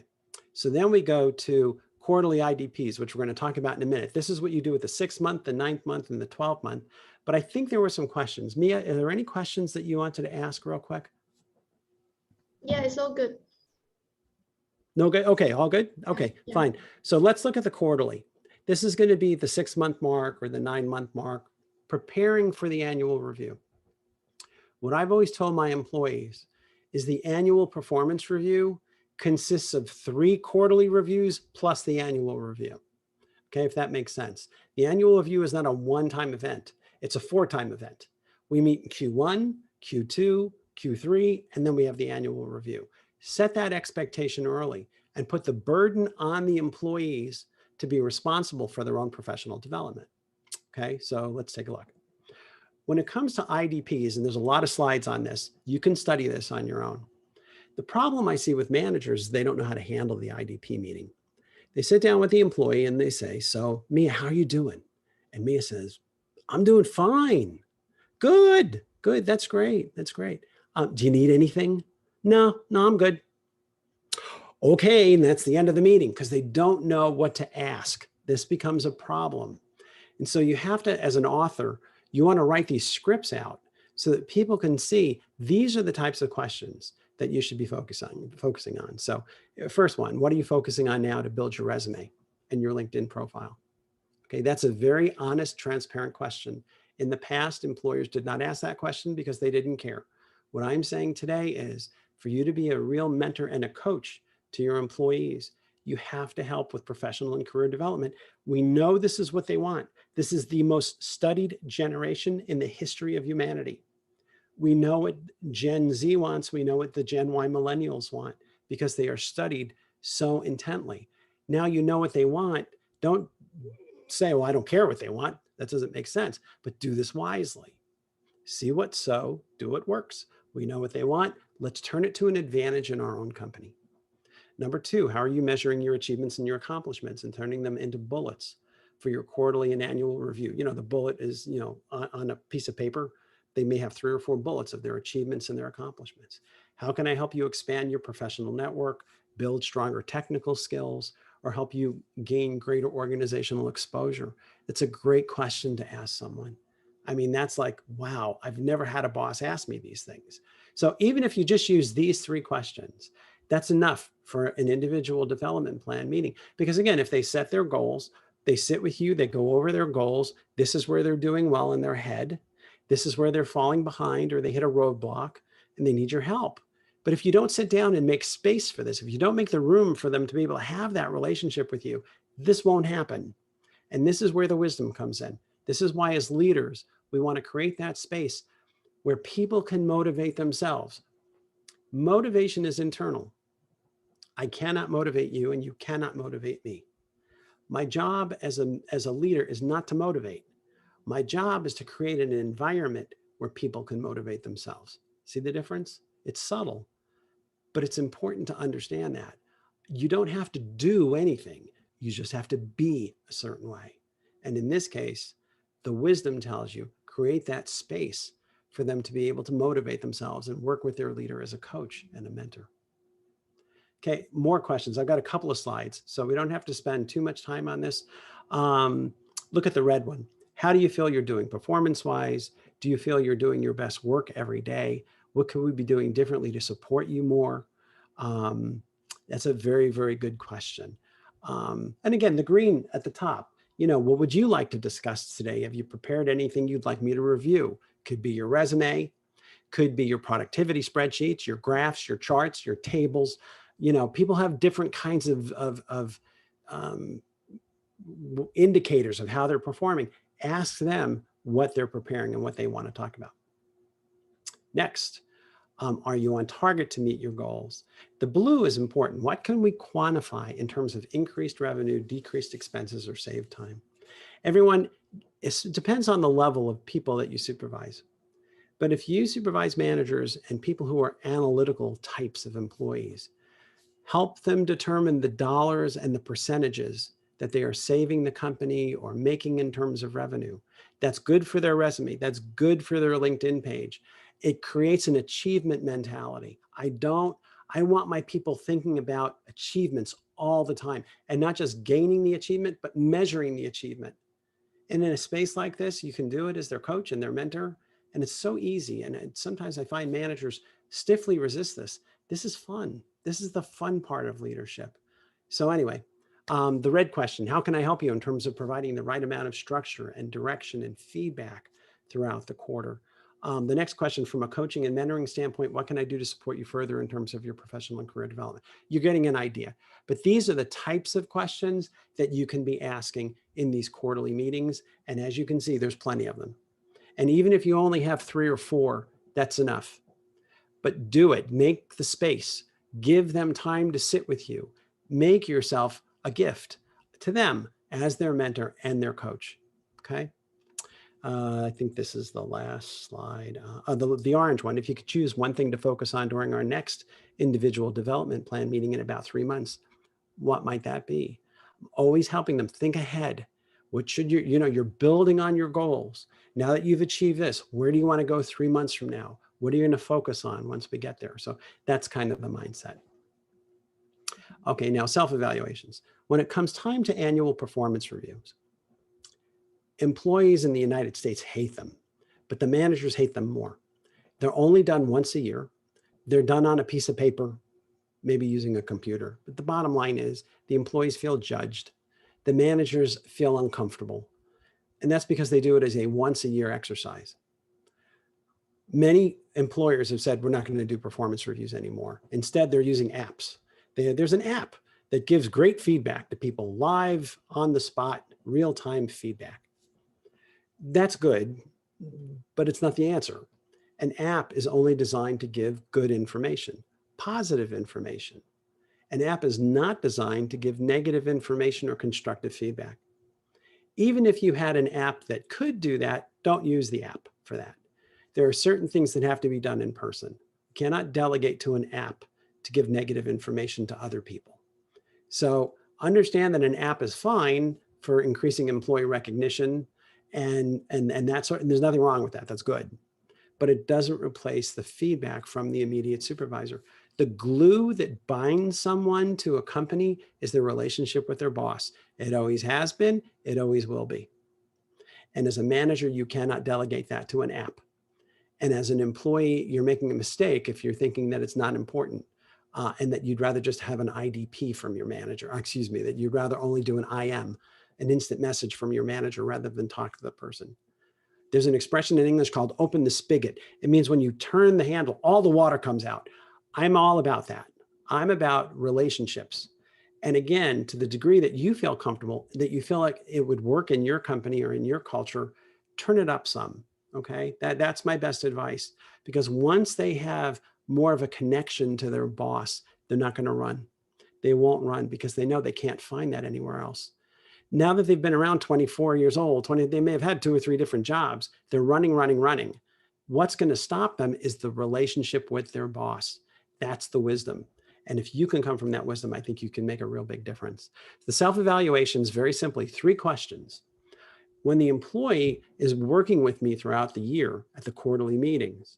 so then we go to quarterly IDPs, which we're going to talk about in a minute. This is what you do with the 6th month, the 9th month, and the 12th month. But I think there were some questions. Mia, are there any questions that you wanted to ask real quick? Yeah, it's all good. No good? Okay, all good? Okay, yeah. Fine. So let's look at the quarterly. This is going to be the 6-month mark or the 9-month mark, preparing for the annual review. What I've always told my employees is the annual performance review consists of 3 quarterly reviews plus the annual review. Okay, if that makes sense. The annual review is not a one-time event. It's a 4-time event. We meet in Q1, Q2, Q3, and then we have the annual review. Set that expectation early and put the burden on the employees to be responsible for their own professional development. Okay, so let's take a look. When it comes to IDPs, and there's a lot of slides on this, you can study this on your own. The problem I see with managers is they don't know how to handle the IDP meeting. They sit down with the employee and they say, so Mia, how are you doing? And Mia says, I'm doing fine. Good, good, that's great, that's great. Do you need anything? No, I'm good. Okay, and that's the end of the meeting because they don't know what to ask. This becomes a problem. And so you have to, as an author, you want to write these scripts out so that people can see these are the types of questions that you should be focusing on. So first one, what are you focusing on now to build your resume and your LinkedIn profile? Okay, that's a very honest, transparent question. In the past, employers did not ask that question because they didn't care. What I'm saying today is for you to be a real mentor and a coach to your employees, you have to help with professional and career development. We know this is what they want. This is the most studied generation in the history of humanity. We know what Gen Z wants. We know what the Gen Y millennials want because they are studied so intently. Now you know what they want. Don't say, well, I don't care what they want. That doesn't make sense, but do this wisely. See what's so, do what works. We know what they want. Let's turn it to an advantage in our own company. Number two, how are you measuring your achievements and your accomplishments and turning them into bullets for your quarterly and annual review? You know, the bullet is, you know, on a piece of paper, they may have 3 or 4 bullets of their achievements and their accomplishments. How can I help you expand your professional network, build stronger technical skills, or help you gain greater organizational exposure? It's a great question to ask someone. I mean, that's like, wow, I've never had a boss ask me these things. So even if you just use these 3 questions, that's enough for an individual development plan meeting. Because again, if they set their goals, they sit with you, they go over their goals. This is where they're doing well in their head. This is where they're falling behind or they hit a roadblock and they need your help. But if you don't sit down and make space for this, if you don't make the room for them to be able to have that relationship with you, this won't happen. And this is where the wisdom comes in. This is why as leaders, we want to create that space where people can motivate themselves. Motivation is internal. I cannot motivate you and you cannot motivate me. My job as a leader is not to motivate. My job is to create an environment where people can motivate themselves. See the difference? It's subtle, but it's important to understand that. You don't have to do anything. You just have to be a certain way. And in this case, the wisdom tells you create that space for them to be able to motivate themselves and work with their leader as a coach and a mentor. Okay, more questions. I've got a couple of slides, so we don't have to spend too much time on this. Look at the red one. How do you feel you're doing performance-wise? Do you feel you're doing your best work every day? What could we be doing differently to support you more? That's a very, very good question. And again, the green at the top, you know, what would you like to discuss today? Have you prepared anything you'd like me to review? Could be your resume, could be your productivity spreadsheets, your graphs, your charts, your tables. You know, people have different kinds of indicators of how they're performing. Ask them what they're preparing and what they want to talk about. Next, are you on target to meet your goals? The blue is important. What can we quantify in terms of increased revenue, decreased expenses, or saved time? Everyone, it depends on the level of people that you supervise. But if you supervise managers and people who are analytical types of employees, help them determine the dollars and the percentages that they are saving the company or making in terms of revenue. That's good for their resume. That's good for their LinkedIn page. It creates an achievement mentality. I want my people thinking about achievements all the time and not just gaining the achievement, but measuring the achievement. And in a space like this, you can do it as their coach and their mentor. And it's so easy. And sometimes I find managers stiffly resist this. This is fun. This is the fun part of leadership. So anyway, the red question, how can I help you in terms of providing the right amount of structure and direction and feedback throughout the quarter? The next question, from a coaching and mentoring standpoint, what can I do to support you further in terms of your professional and career development? You're getting an idea, but these are the types of questions that you can be asking in these quarterly meetings. And as you can see, there's plenty of them. And even if you only have 3 or 4, that's enough. But do it, make the space, give them time to sit with you, make yourself a gift to them as their mentor and their coach, okay? I think this is the last slide. The orange one, if you could choose one thing to focus on during our next individual development plan meeting in about 3 months, what might that be? Always helping them think ahead. What should you're building on your goals. Now that you've achieved this, where do you want to go 3 months from now? What are you going to focus on once we get there? So that's kind of the mindset. Okay, now self-evaluations. When it comes time to annual performance reviews, employees in the United States hate them, but the managers hate them more. They're only done once a year. They're done on a piece of paper, maybe using a computer. But the bottom line is the employees feel judged. The managers feel uncomfortable. And that's because they do it as a once a year exercise. Many employers have said, we're not going to do performance reviews anymore. Instead, they're using apps. There's an app that gives great feedback to people, live, on the spot, real-time feedback. That's good, but it's not the answer. An app is only designed to give good information, positive information. An app is not designed to give negative information or constructive feedback. Even if you had an app that could do that, don't use the app for that. There are certain things that have to be done in person. You cannot delegate to an app to give negative information to other people. So understand that an app is fine for increasing employee recognition and that sort, and there's nothing wrong with that. That's good. But it doesn't replace the feedback from the immediate supervisor. The glue that binds someone to a company is their relationship with their boss. It always has been, it always will be. And as a manager, you cannot delegate that to an app. And as an employee, you're making a mistake if you're thinking that it's not important and that you'd rather just have an IDP from your manager, that you'd rather only do an IM, an instant message from your manager rather than talk to the person. There's an expression in English called open the spigot. It means when you turn the handle, all the water comes out. I'm all about that. I'm about relationships. And again, to the degree that you feel comfortable, that you feel like it would work in your company or in your culture, turn it up some. Okay, that's my best advice, because once they have more of a connection to their boss, they're not going to run. They won't run because they know they can't find that anywhere else. Now that they've been around 24 years old, they may have had 2 or 3 different jobs. They're running. What's going to stop them is the relationship with their boss. That's the wisdom. And if you can come from that wisdom, I think you can make a real big difference. The self-evaluation is very simply 3 questions. When the employee is working with me throughout the year at the quarterly meetings,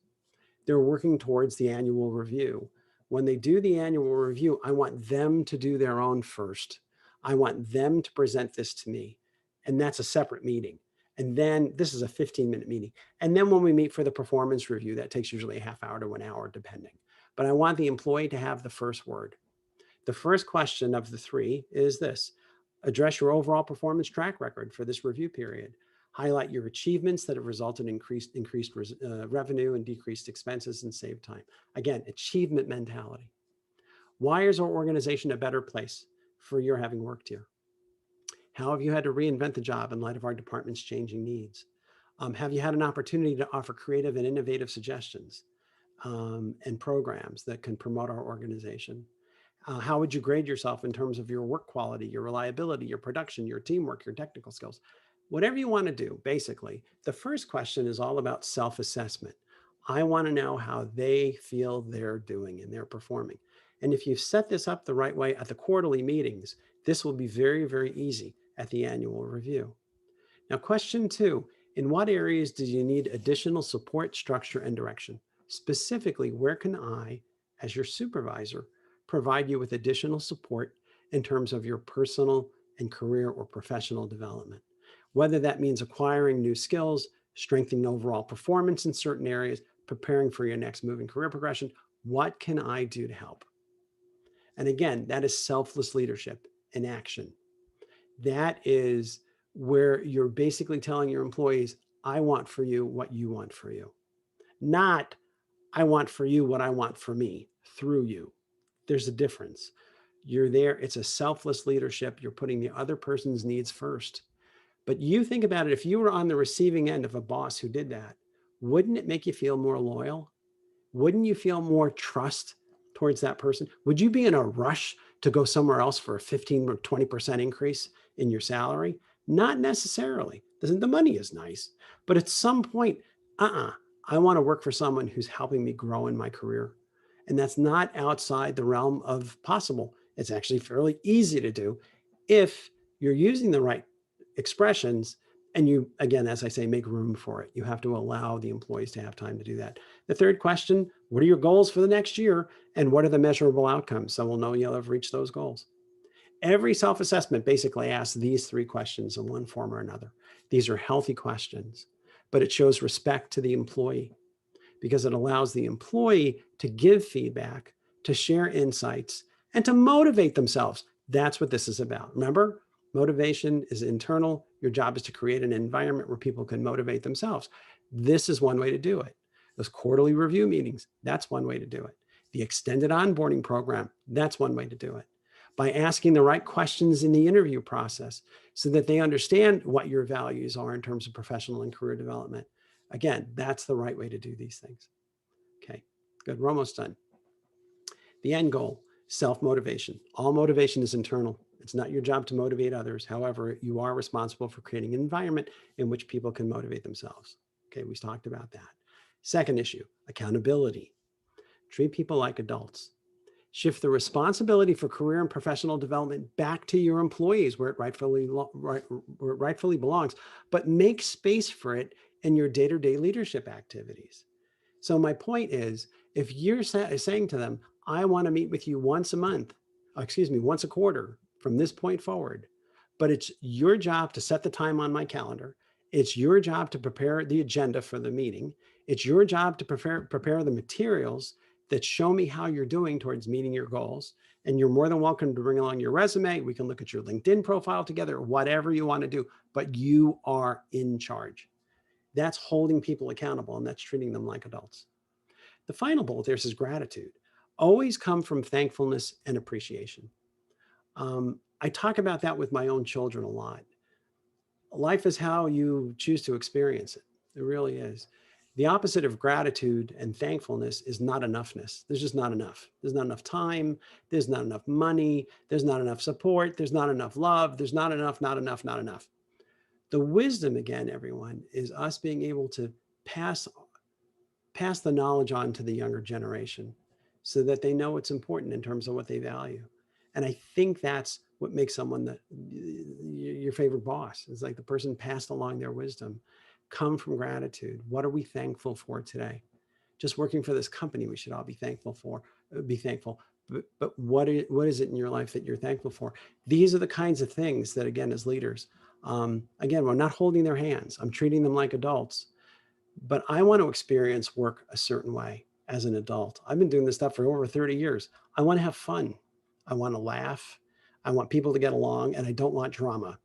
they're working towards the annual review. When they do the annual review, I want them to do their own first. I want them to present this to me. And that's a separate meeting. And then this is a 15-minute meeting. And then when we meet for the performance review, that takes usually a half hour to 1 hour, depending. But I want the employee to have the first word. The first question of the 3 is this: address your overall performance track record for this review period. Highlight your achievements that have resulted in increased revenue and decreased expenses and saved time. Again, achievement mentality. Why is our organization a better place for your having worked here? How have you had to reinvent the job in light of our department's changing needs? Have you had an opportunity to offer creative and innovative suggestions and programs that can promote our organization? How would you grade yourself in terms of your work quality, your reliability, your production, your teamwork, your technical skills? Whatever you want to do, basically, the first question is all about self-assessment. I want to know how they feel they're doing and they're performing. And if you've set this up the right way at the quarterly meetings, this will be very, very easy at the annual review. Now, question 2, in what areas do you need additional support, structure, and direction? Specifically, where can I, as your supervisor, provide you with additional support in terms of your personal and career or professional development? Whether that means acquiring new skills, strengthening overall performance in certain areas, preparing for your next move in career progression, what can I do to help? And again, that is selfless leadership in action. That is where you're basically telling your employees, I want for you what you want for you. Not, I want for you what I want for me through you. There's a difference. You're there. It's a selfless leadership. You're putting the other person's needs first. But you think about it, if you were on the receiving end of a boss who did that, wouldn't it make you feel more loyal? Wouldn't you feel more trust towards that person? Would you be in a rush to go somewhere else for a 15 or 20% increase in your salary? Not necessarily. The money is nice, but at some point, I want to work for someone who's helping me grow in my career. And that's not outside the realm of possible. It's actually fairly easy to do if you're using the right expressions. And you, again, as I say, make room for it. You have to allow the employees to have time to do that. The third question, what are your goals for the next year? And what are the measurable outcomes? So we'll know you'll have reached those goals. Every self-assessment basically asks these 3 questions in one form or another. These are healthy questions, but it shows respect to the employee, because it allows the employee to give feedback, to share insights, and to motivate themselves. That's what this is about. Remember, motivation is internal. Your job is to create an environment where people can motivate themselves. This is one way to do it. Those quarterly review meetings, that's one way to do it. The extended onboarding program, that's one way to do it. By asking the right questions in the interview process so that they understand what your values are in terms of professional and career development. Again, that's the right way to do these things. Okay, good, we're almost done. The end goal, self-motivation. All motivation is internal. It's not your job to motivate others. However, you are responsible for creating an environment in which people can motivate themselves. Okay, we talked about that. Second issue, accountability. Treat people like adults. Shift the responsibility for career and professional development back to your employees where it rightfully belongs, but make space for it in your day-to-day leadership activities. So my point is, if you're saying to them, I want to meet with you once a month, once a quarter from this point forward, but it's your job to set the time on my calendar. It's your job to prepare the agenda for the meeting. It's your job to prepare the materials that show me how you're doing towards meeting your goals. And you're more than welcome to bring along your resume. We can look at your LinkedIn profile together, whatever you want to do, but you are in charge. That's holding people accountable, and that's treating them like adults. The final bullet there says gratitude. Always come from thankfulness and appreciation. I talk about that with my own children a lot. Life is how you choose to experience it. It really is. The opposite of gratitude and thankfulness is not enoughness. There's just not enough. There's not enough time. There's not enough money. There's not enough support. There's not enough love. There's not enough. The wisdom, again, everyone, is us being able to pass the knowledge on to the younger generation so that they know what's important in terms of what they value. And I think that's what makes someone your favorite boss. It's like the person passed along their wisdom. Come from gratitude. What are we thankful for today? Just working for this company, we should all be thankful for, But what is it in your life that you're thankful for? These are the kinds of things that, again, as leaders, again, we're not holding their hands. I'm treating them like adults, but I want to experience work a certain way as an adult. I've been doing this stuff for over 30 years. I want to have fun. I want to laugh. I want people to get along, and I don't want drama.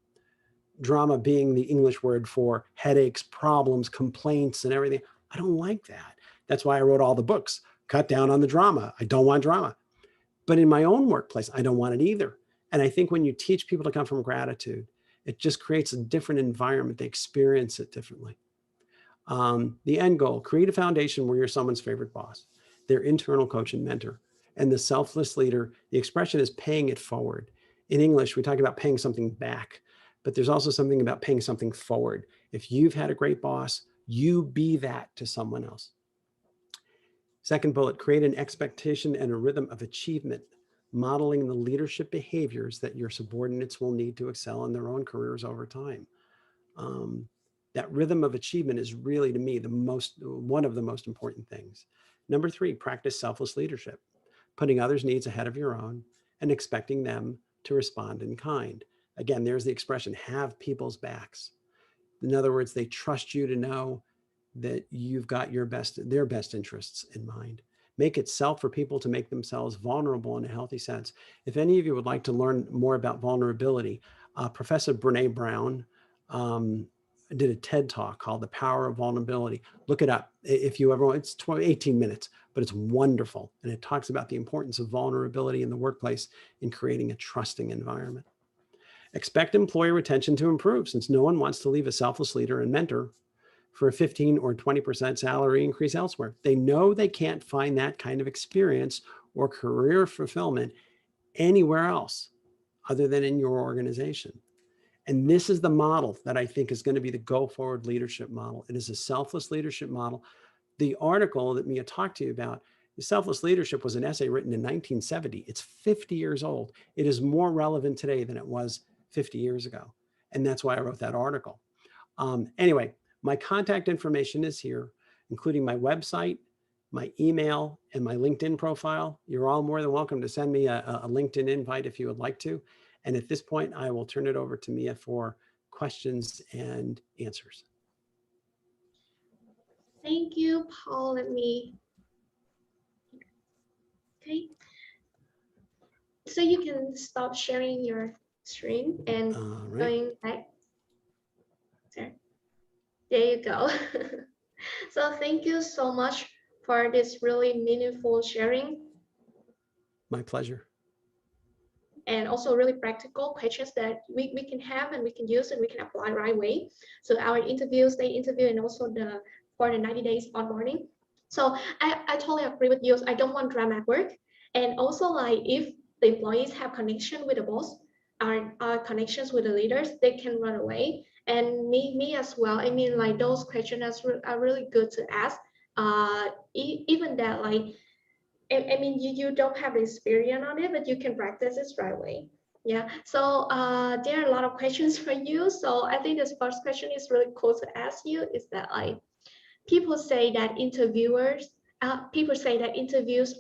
Drama being the English word for headaches, problems, complaints, and everything. I don't like that. That's why I wrote all the books. Cut down on the drama. I don't want drama. But in my own workplace, I don't want it either. And I think when you teach people to come from gratitude, it just creates a different environment. They experience it differently. The end goal, create a foundation where you're someone's favorite boss, their internal coach and mentor. And the selfless leader, the expression is paying it forward. In English, we talk about paying something back, but there's also something about paying something forward. If you've had a great boss, you be that to someone else. Second bullet, create an expectation and a rhythm of achievement, modeling the leadership behaviors that your subordinates will need to excel in their own careers over time. That rhythm of achievement is really, to me, one of the most important things. Number 3, practice selfless leadership, putting others' needs ahead of your own and expecting them to respond in kind. Again, there's the expression, have people's backs. In other words, they trust you to know that you've got their best interests in mind. Make it self for people to make themselves vulnerable in a healthy sense. If any of you would like to learn more about vulnerability, Professor Brene Brown did a TED talk called The Power of Vulnerability. Look it up. If you ever, it's 18 minutes, but it's wonderful. And it talks about the importance of vulnerability in the workplace in creating a trusting environment. Expect employee retention to improve, since no one wants to leave a selfless leader and mentor for a 15 or 20% salary increase elsewhere. They know they can't find that kind of experience or career fulfillment anywhere else other than in your organization. And this is the model that I think is going to be the go-forward leadership model. It is a selfless leadership model. The article that Mia talked to you about, the Selfless Leadership, was an essay written in 1970. It's 50 years old. It is more relevant today than it was 50 years ago. And that's why I wrote that article. Anyway, my contact information is here, including my website, my email, and my LinkedIn profile. You're all more than welcome to send me a LinkedIn invite if you would like to. And at this point, I will turn it over to Mia for questions and answers. Thank you, Paul. Let me, okay. So you can stop sharing your screen and All right. going back. There you go. So thank you so much for this really meaningful sharing My pleasure. and also really practical questions that we can have and we can use and we can apply right away. So our interviews, they interview and also for the 90 days onboarding. So I totally agree with you. I don't want drama at work. And also like if the employees have connection with the boss, our connections with the leaders, they can run away. And me as well. I mean, like those questions are really good to ask. Even that like I mean, you don't have the experience on it, but you can practice it right away. Yeah. So there are a lot of questions for you. So I think this first question is really cool to ask you. Is that like people say that interviews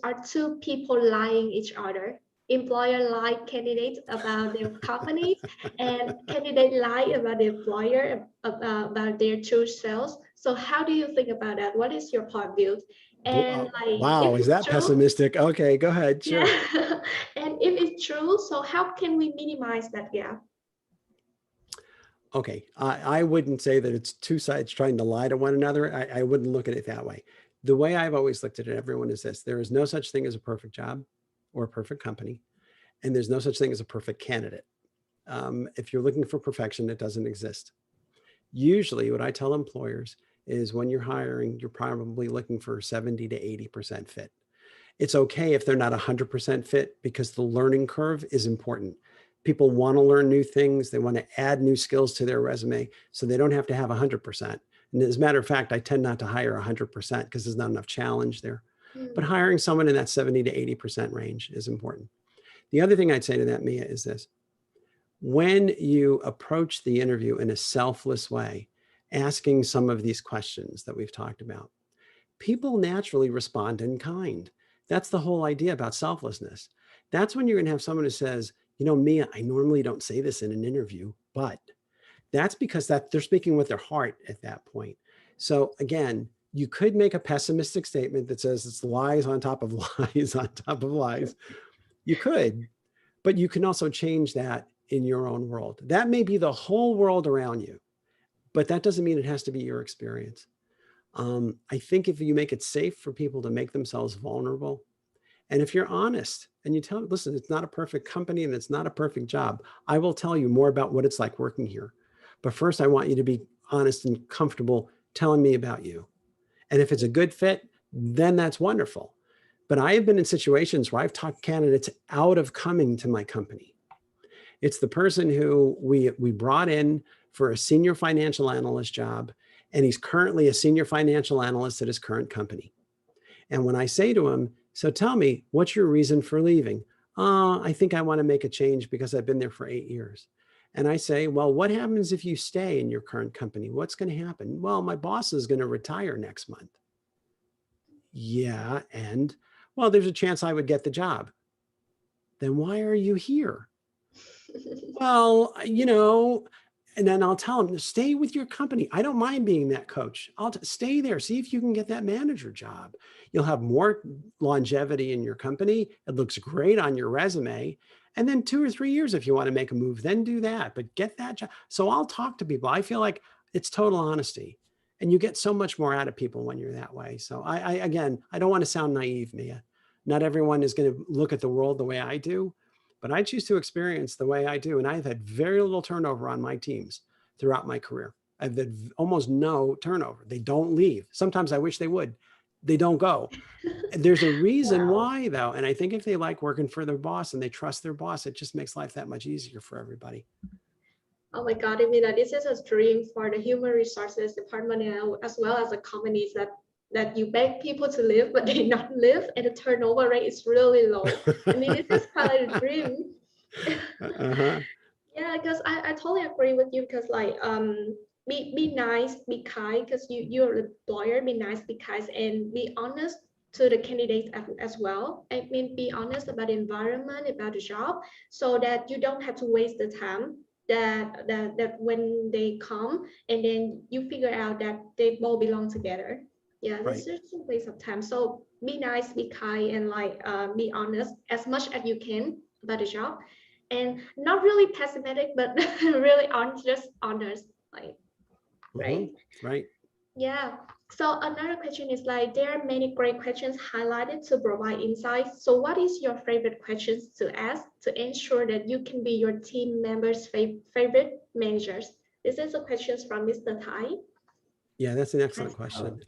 are two people lying each other. Employer lie candidates about their companies, and candidate lie about the employer about their true selves. So how do you think about that? What is your point of view? And like, if Wow, is it's that true, pessimistic? Okay, go ahead. Sure. yeah. And if it's true, so how can we minimize that gap? Okay, I wouldn't say that it's two sides trying to lie to one another. I wouldn't look at it that way. The way I've always looked at it, everyone, is this: there is no such thing as a perfect job or a perfect company, and there's no such thing as a perfect candidate. If you're looking for perfection, it doesn't exist. Usually, what I tell employers is when you're hiring, you're probably looking for 70 to 80% fit. It's okay if they're not 100% fit because the learning curve is important. People want to learn new things. They want to add new skills to their resume, so they don't have to have 100%. And as a matter of fact, I tend not to hire 100% because there's not enough challenge there. But Hmm. hiring someone in that 70 to 80% range is important. The other thing I'd say to that, Mia, is this: when you approach the interview in a selfless way, asking some of these questions that we've talked about, people naturally respond in kind. That's the whole idea about selflessness. That's when you're going to have someone who says, you know, Mia, I normally don't say this in an interview, but that's because that they're speaking with their heart at that point. So again, you could make a pessimistic statement that says it's lies on top of lies on top of lies. You could, but you can also change that in your own world. That may be the whole world around you, but that doesn't mean it has to be your experience. I think if you make it safe for people to make themselves vulnerable, and if you're honest and you tell, listen, it's not a perfect company and it's not a perfect job, I will tell you more about what it's like working here. But first, I want you to be honest and comfortable telling me about you. And if it's a good fit, then that's wonderful. But I have been in situations where I've talked candidates out of coming to my company. It's the person who we brought in for a senior financial analyst job, and he's currently a senior financial analyst at his current company. And when I say to him, so tell me, what's your reason for leaving? I think I want to make a change because I've been there for 8 years. And I say, well, what happens if you stay in your current company? What's going to happen? Well, my boss is going to retire next month. Yeah. And well, there's a chance I would get the job. Then why are you here? Well, you know, and then I'll tell them, stay with your company. I don't mind being that coach. Stay there. See if you can get that manager job. You'll have more longevity in your company. It looks great on your resume. And then 2 or 3 years, if you want to make a move, then do that. But get that job. So I'll talk to people. I feel like it's total honesty. And you get so much more out of people when you're that way. So again, I don't want to sound naive, Mia. Not everyone is going to look at the world the way I do, but I choose to experience the way I do. And I've had very little turnover on my teams throughout my career. I've had almost no turnover. They don't leave. Sometimes I wish they would. They don't go. There's a reason Wow. why, though. And I think if they like working for their boss and they trust their boss, it just makes life that much easier for everybody. Oh my God, I mean, this is a dream for the human resources department as well as the companies that you beg people to live, but they not live, and the turnover rate is really low. I mean, this is kind of a dream. Uh-huh. Yeah, because I totally agree with you because like be nice, be kind because you're an employer, be nice, be kind, and be honest to the candidates as well. I mean, be honest about the environment, about the job, so that you don't have to waste the time that when they come and then you figure out that they both belong together. Yeah, Right. this is a waste of time. So be nice, be kind, and like be honest as much as you can about the job, and not really pessimistic, but really honest, just honest, like Hmm. right. Right. Yeah. So another question is like there are many great questions highlighted to provide insights. So what is your favorite questions to ask to ensure that you can be your team members' favorite managers? This is a question from Mr. Tai. Yeah, that's an excellent Nice. question.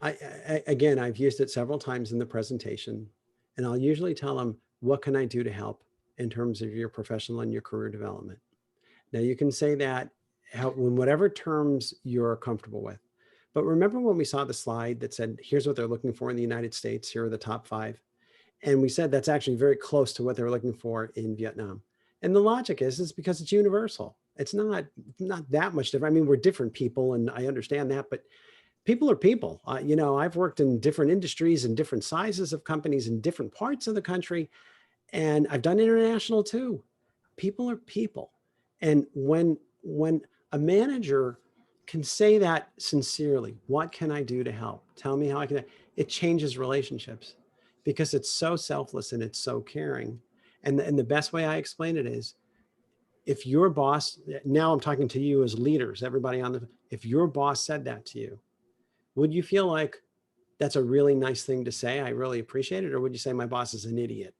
Again, I've used it several times in the presentation, and I'll usually tell them, what can I do to help in terms of your professional and your career development? Now, you can say that in whatever terms you're comfortable with. But remember when we saw the slide that said, here's what they're looking for in the United States, here are the top 5. And we said that's actually very close to what they were looking for in Vietnam. And the logic is because it's universal. It's not that much different. I mean, we're different people, and I understand that, but people are people. I've worked in different industries and different sizes of companies in different parts of the country, and I've done international too. People are people. And when a manager can say that sincerely, what can I do to help? Tell me how I can, it changes relationships because it's so selfless and it's so caring. And the best way I explain it is, if your boss, now I'm talking to you as leaders, everybody if your boss said that to you, would you feel like that's a really nice thing to say? I really appreciate it. Or would you say my boss is an idiot?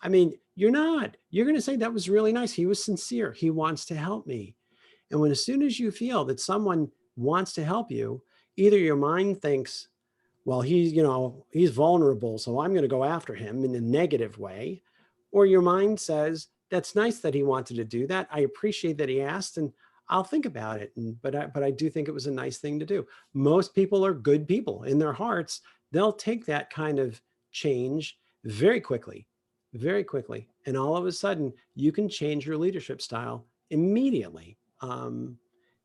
I mean, you're not. You're going to say that was really nice. He was sincere. He wants to help me. And as soon as you feel that someone wants to help you, either your mind thinks, well, he's vulnerable, so I'm going to go after him in a negative way, or your mind says, that's nice that he wanted to do that. I appreciate that he asked, and I'll think about it. But I do think it was a nice thing to do. Most people are good people in their hearts. They'll take that kind of change very quickly, very quickly. And all of a sudden, you can change your leadership style immediately.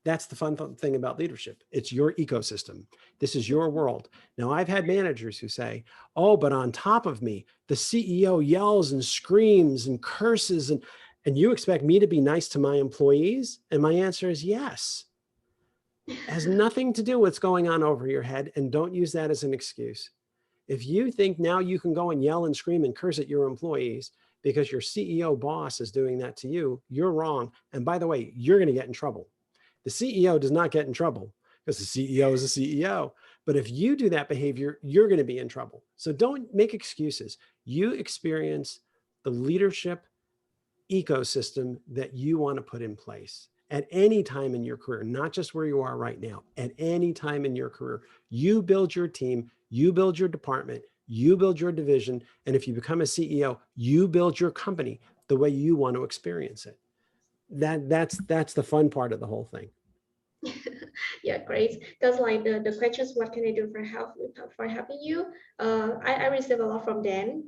That's the fun thing about leadership. It's your ecosystem. This is your world. Now, I've had managers who say, oh, but on top of me, the CEO yells and screams and curses, and you expect me to be nice to my employees? And my answer is yes. It has nothing to do with what's going on over your head, and don't use that as an excuse. If you think now you can go and yell and scream and curse at your employees because your CEO boss is doing that to you, you're wrong. And by the way, you're going to get in trouble. The CEO does not get in trouble because the CEO is a CEO. But if you do that behavior, you're going to be in trouble. So don't make excuses. You experience the leadership ecosystem that you want to put in place at any time in your career, not just where you are right now, at any time in your career. You build your team, you build your department, you build your division. And if you become a CEO, you build your company the way you want to experience it. That's the fun part of the whole thing. Yeah, great. Because like the questions, what can I do for helping you? I receive a lot from them.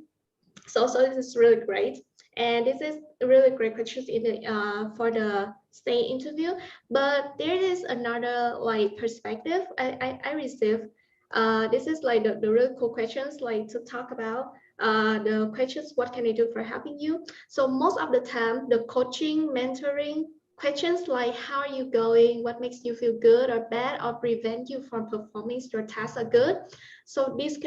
So this is really great. And this is a really great questions in the for the stay interview. But there is another like perspective I received. This is like the really cool questions like to talk about. The questions, what can I do for helping you? So most of the time, the coaching, mentoring questions like how are you going, what makes you feel good or bad, or prevent you from performing your tasks are good. So these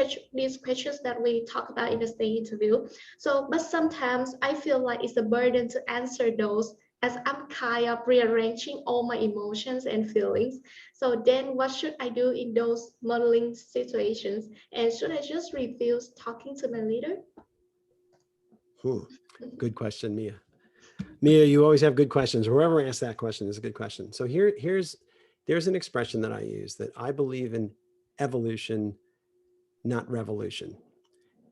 questions that we talk about in the stay interview. So, but sometimes I feel like it's a burden to answer those as I'm kind of rearranging all my emotions and feelings. So then what should I do in those modeling situations? And should I just refuse talking to my leader? Good question, Mia. Mia, you always have good questions. Whoever asked that question is a good question. So there's an expression that I use, that I believe in evolution, not revolution.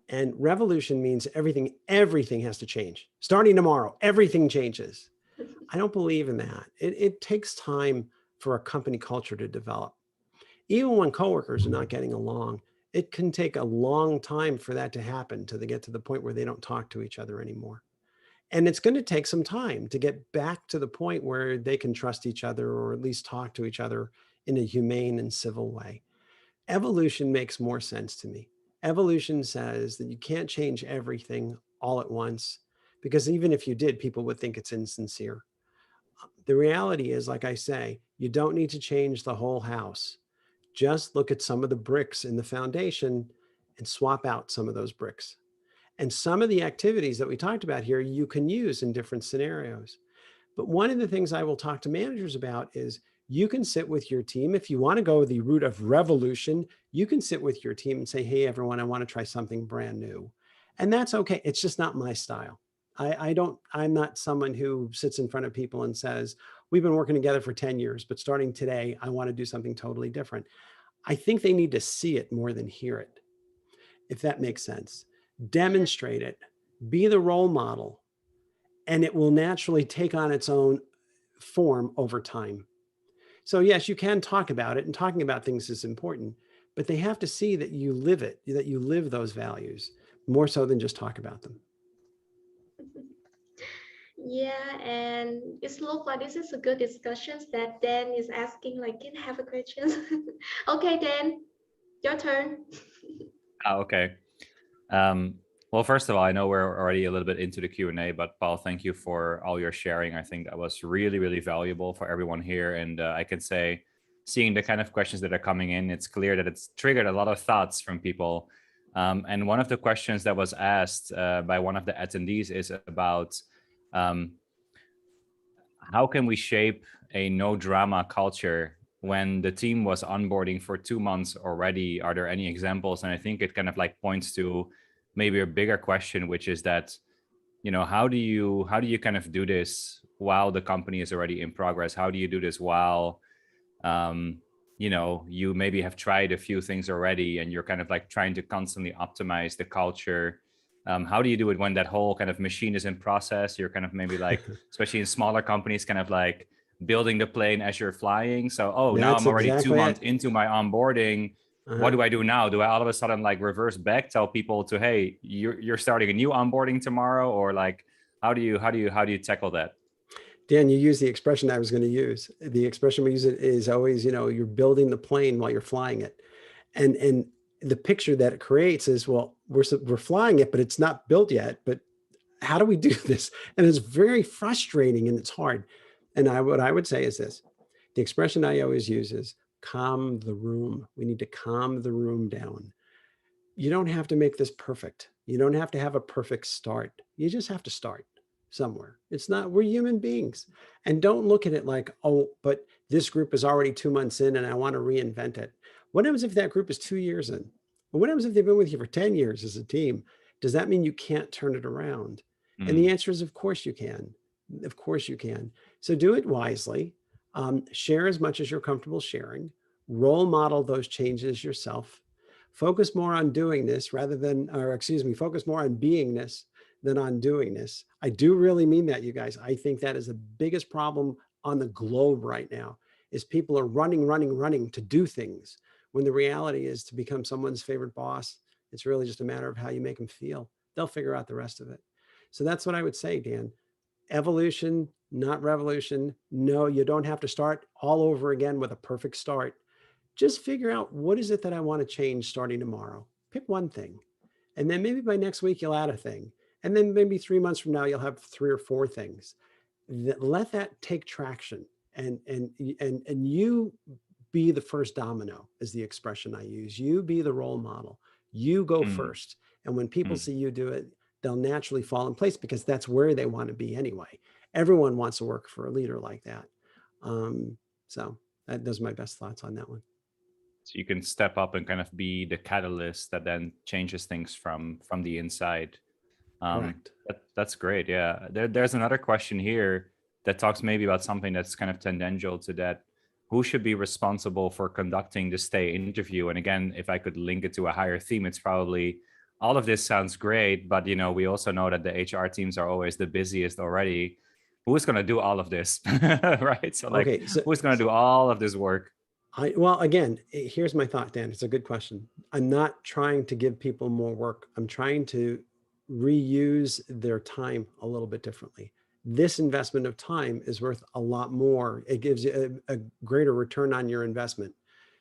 And revolution means everything has to change. Starting tomorrow, everything changes. I don't believe in that. It takes time for a company culture to develop. Even when coworkers are not getting along, it can take a long time for that to happen, to get to the point where they don't talk to each other anymore. And it's going to take some time to get back to the point where they can trust each other, or at least talk to each other in a humane and civil way. Evolution makes more sense to me. Evolution says that you can't change everything all at once, because even if you did, people would think it's insincere. The reality is, like I say, you don't need to change the whole house. Just look at some of the bricks in the foundation and swap out some of those bricks. And some of the activities that we talked about here, you can use in different scenarios. But one of the things I will talk to managers about is you can sit with your team. If you want to go the route of revolution, you can sit with your team and say, hey, everyone, I want to try something brand new. And that's okay. It's just not my style. I'm not someone who sits in front of people and says, we've been working together for 10 years, but starting today, I want to do something totally different. I think they need to see it more than hear it, if that makes sense. Demonstrate it, be the role model, and it will naturally take on its own form over time. So yes, you can talk about it, and talking about things is important, but they have to see that you live it, that you live those values more so than just talk about them. Yeah, and it looks like this is a good discussion that Dan is asking, like, can I have a question? Okay, Dan, your turn. Okay. Well, first of all, I know we're already a little bit into the Q&A, but Paul, thank you for all your sharing. I think that was really, really valuable for everyone here. And I can say, seeing the kind of questions that are coming in, it's clear that it's triggered a lot of thoughts from people. And one of the questions that was asked by one of the attendees is about how can we shape a no drama culture when the team was onboarding for 2 months already? Are there any examples? And I think it kind of like points to maybe a bigger question, which is that, you know, how do you kind of do this while the company is already in progress? How do you do this while, you know, you maybe have tried a few things already and you're kind of like trying to constantly optimize the culture? How do you do it when that whole kind of machine is in process? You're kind of maybe like, especially in smaller companies, kind of like building the plane as you're flying. So, oh, now I'm already 2 months into my onboarding. What do I do now? Do I all of a sudden like reverse back, tell people to, hey, you're starting a new onboarding tomorrow? Or like, how do you tackle that? Dan, you use the expression I was going to use. The expression we use it is always, you know, you're building the plane while you're flying it. And the picture that it creates is, well, we're flying it, but it's not built yet. But how do we do this? And it's very frustrating and it's hard. And what I would say is this: the expression I always use is calm the room. We need to calm the room down. You don't have to make this perfect. You don't have to have a perfect start. You just have to start somewhere. It's not, we're human beings. And don't look at it like, oh, but this group is already 2 months in and I want to reinvent it. What happens if that group is 2 years in? What happens if they've been with you for 10 years as a team? Does that mean you can't turn it around? And the answer is, of course you can. Of course you can. So do it wisely. Share as much as you're comfortable sharing. Role model those changes yourself. Focus more on doing this rather than, or excuse me, focus more on beingness than on doing this. I do really mean that, you guys. I think that is the biggest problem on the globe right now, is people are running to do things, when the reality is to become someone's favorite boss. It's really just a matter of how you make them feel. They'll figure out the rest of it. So that's what I would say, Dan. Evolution, not revolution. No, you don't have to start all over again with a perfect start. Just figure out, what is it that I want to change starting tomorrow? Pick one thing. And then maybe by next week, you'll add a thing. And then maybe 3 months from now, you'll have 3 or 4 things. Let that take traction. And you be the first domino, is the expression I use. You be the role model. You go first. And when people see you do it, they'll naturally fall in place, because that's where they want to be anyway. Everyone wants to work for a leader like that. So those are my best thoughts on that one. So you can step up and kind of be the catalyst that then changes things from the inside. Correct. That's great. Yeah. There's another question here that talks maybe about something that's kind of tangential to that. Who should be responsible for conducting the stay interview? And again, if I could link it to a higher theme, it's probably, all of this sounds great, but you know, we also know that the HR teams are always the busiest already. Who's going to do all of this? Right? So like, okay, who's going to do all of this work? Well, again, here's my thought, Dan. It's a good question. I'm not trying to give people more work. I'm trying to reuse their time a little bit differently. This investment of time is worth a lot more. It gives you a greater return on your investment.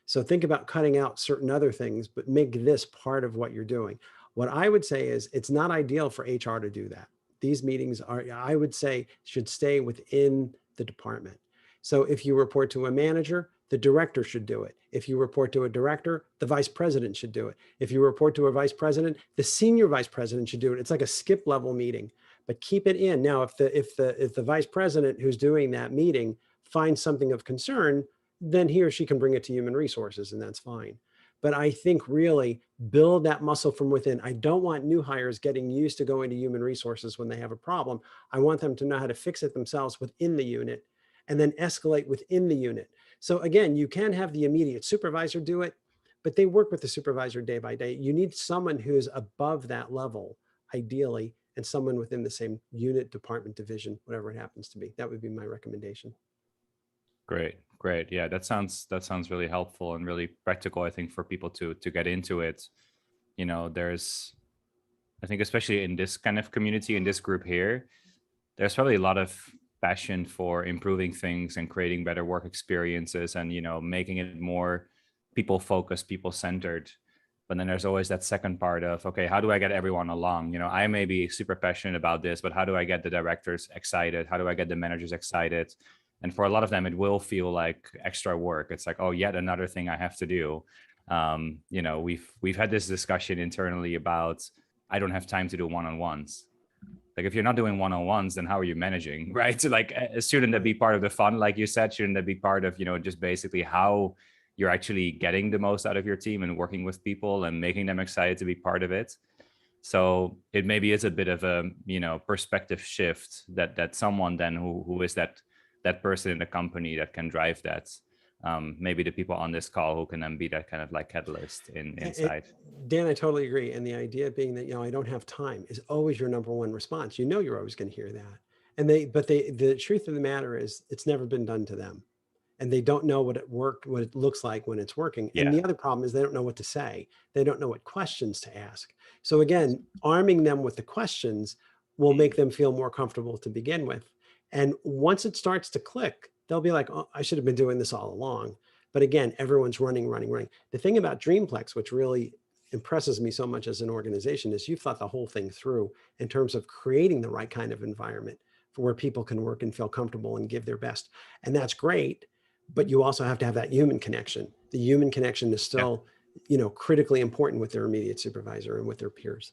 So think about cutting out certain other things, but make this part of what you're doing. What I would say is, it's not ideal for HR to do that. These meetings are, I would say, should stay within the department. So if you report to a manager, the director should do it. If you report to a director, the vice president should do it. If you report to a vice president, the senior vice president should do it. It's like a skip level meeting, but keep it in. Now, if the vice president who's doing that meeting finds something of concern, then he or she can bring it to human resources, and that's fine. But I think really build that muscle from within. I don't want new hires getting used to going to human resources when they have a problem. I want them to know how to fix it themselves within the unit and then escalate within the unit. So again, you can have the immediate supervisor do it, but they work with the supervisor day by day. You need someone who's above that level, ideally, and someone within the same unit, department, division, whatever it happens to be. That would be my recommendation. Great. Yeah, that sounds really helpful and really practical, I think, for people to get into it. You know, I think especially in this kind of community, in this group here, there's probably a lot of passion for improving things and creating better work experiences and, you know, making it more people focused, people centered. But then there's always that second part of, okay, how do I get everyone along? You know, I may be super passionate about this, but how do I get the directors excited? How do I get the managers excited? And for a lot of them, it will feel like extra work. It's like, oh, yet another thing I have to do. You know, we've had this discussion internally about, I don't have time to do one-on-ones. Like, if you're not doing one-on-ones, then how are you managing, right? So like, shouldn't that be part of the fun? Like you said, shouldn't that be part of, you know, just basically how you're actually getting the most out of your team and working with people and making them excited to be part of it? So it maybe is a bit of a, you know, perspective shift that someone then who is that person in the company that can drive that. Maybe the people on this call who can then be that kind of like catalyst inside. Dan, I totally agree. And the idea being that, you know, I don't have time is always your number one response. You know, you're always going to hear that. And the truth of the matter is it's never been done to them. And they don't know what it looks like when it's working. Yeah. And the other problem is they don't know what to say. They don't know what questions to ask. So again, arming them with the questions will make them feel more comfortable to begin with. And once it starts to click, they'll be like, oh, I should have been doing this all along. But again, everyone's running. The thing about Dreamplex, which really impresses me so much as an organization, is you've thought the whole thing through in terms of creating the right kind of environment for where people can work and feel comfortable and give their best. And that's great. But you also have to have that human connection. The human connection is still, you know, critically important with their immediate supervisor and with their peers.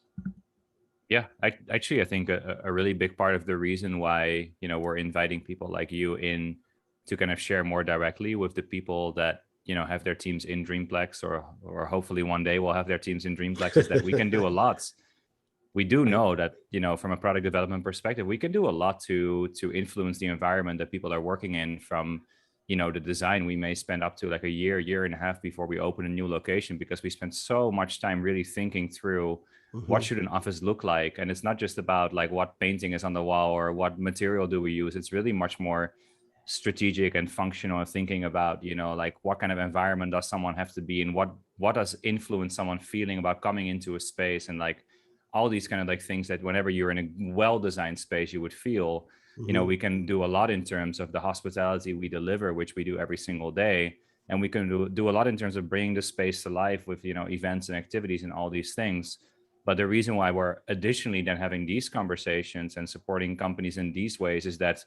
Yeah, I think a really big part of the reason why, you know, we're inviting people like you in to kind of share more directly with the people that, you know, have their teams in Dreamplex or hopefully one day we'll have their teams in Dreamplex, is that we can do a lot. We do know that, you know, from a product development perspective, we can do a lot to influence the environment that people are working in. From, you know, the design, we may spend up to like a year and a half before we open a new location, because we spend so much time really thinking through what should an office look like. And it's not just about like what painting is on the wall or what material do we use. It's really much more strategic and functional, thinking about, you know, like what kind of environment does someone have to be in, what does influence someone feeling about coming into a space, and like all these kind of like things that whenever you're in a well-designed space you would feel. You know, we can do a lot in terms of the hospitality we deliver, which we do every single day. And we can do a lot in terms of bringing the space to life with, you know, events and activities and all these things. But the reason why we're additionally then having these conversations and supporting companies in these ways is that,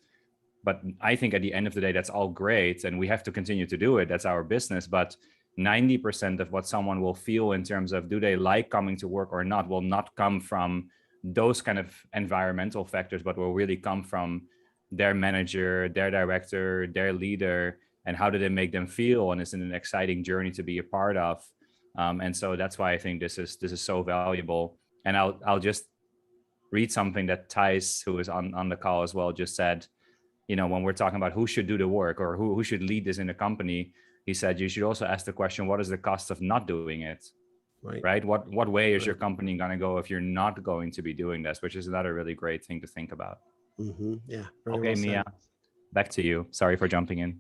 but I think at the end of the day, that's all great. And we have to continue to do it. That's our business. But 90% of what someone will feel in terms of do they like coming to work or not will not come from those kind of environmental factors, but will really come from their manager, their director, their leader, and how do they make them feel, and it's an exciting journey to be a part of. And so that's why I think this is so valuable. And I'll just read something that Thijs, who is on the call as well, just said. You know, when we're talking about who should do the work or who should lead this in the company, he said you should also ask the question, what is the cost of not doing it? Right? What way is your company going to go if you're not going to be doing this? Which is another really great thing to think about. Yeah. Okay, well Mia, back to you. Sorry for jumping in.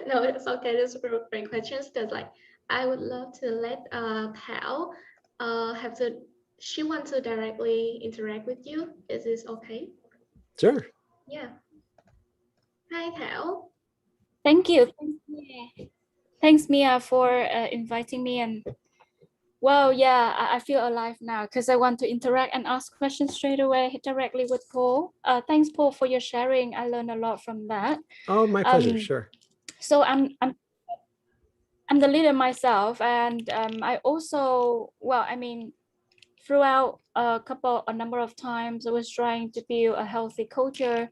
No, it's okay. Those are great questions. Because like I would love to let Thảo she wants to directly interact with you. Is this okay? Sure. Yeah. Hi, Thảo. Thank you. Thanks, Mia, for inviting me. And well, yeah, I feel alive now because I want to interact and ask questions straight away directly with Paul. Thanks, Paul, for your sharing. I learned a lot from that. Oh, my pleasure. Sure. So I'm the leader myself, and I also, well, I mean, throughout a number of times, I was trying to build a healthy culture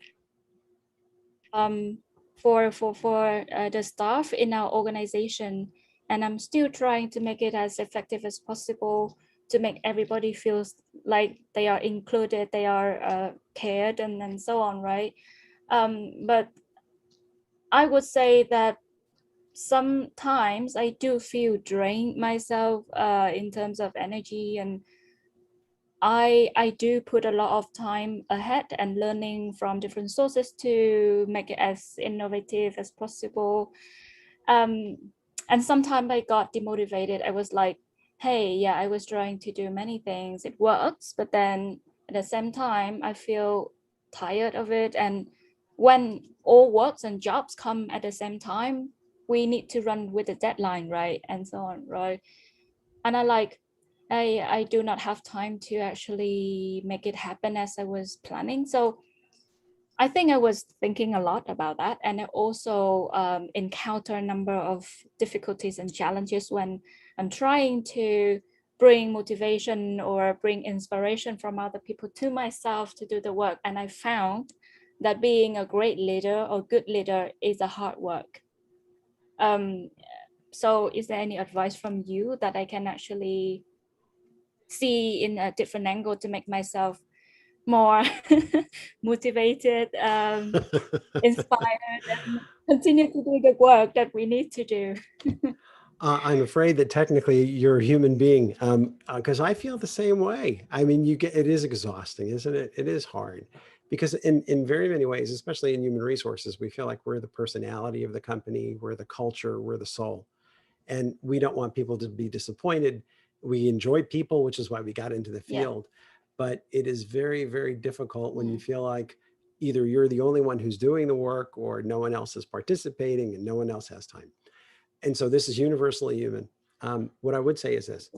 for the staff in our organization, and I'm still trying to make it as effective as possible to make everybody feel like they are included, they are cared, and so on, right? But I would say that sometimes I do feel drained myself in terms of energy, and I do put a lot of time ahead and learning from different sources to make it as innovative as possible. And sometimes I got demotivated. I was like, hey, yeah, I was trying to do many things. It works, but then at the same time, I feel tired of it. And when all works and jobs come at the same time, we need to run with the deadline, right? And so on, right? And I do not have time to actually make it happen as I was planning. So I think I was thinking a lot about that. And I also encounter a number of difficulties and challenges when I'm trying to bring motivation or bring inspiration from other people to myself to do the work. And I found that being a great leader or good leader is a hard work. So is there any advice from you that I can actually see in a different angle to make myself more motivated, inspired, and continue to do the work that we need to do? I'm afraid that technically you're a human being, because I feel the same way. I mean, it is exhausting, isn't it? It is hard because in very many ways, especially in human resources, we feel like we're the personality of the company, we're the culture, we're the soul. And we don't want people to be disappointed. We enjoy people, which is why we got into the field. But it is very, very difficult when you feel like either you're the only one who's doing the work or no one else is participating and no one else has time. And so this is universally human. What I would say is this.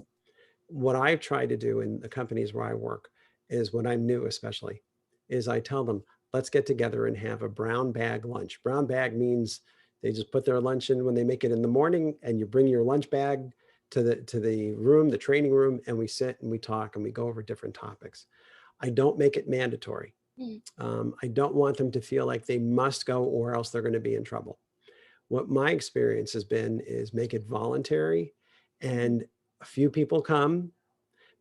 What I've tried to do in the companies where I work is when I'm new, especially, is I tell them, let's get together and have a brown bag lunch. Brown bag means they just put their lunch in when they make it in the morning, and you bring your lunch bag to the room, the training room, and we sit and we talk and we go over different topics. I don't make it mandatory. I don't want them to feel like they must go or else they're going to be in trouble. What my experience has been is make it voluntary, and a few people come,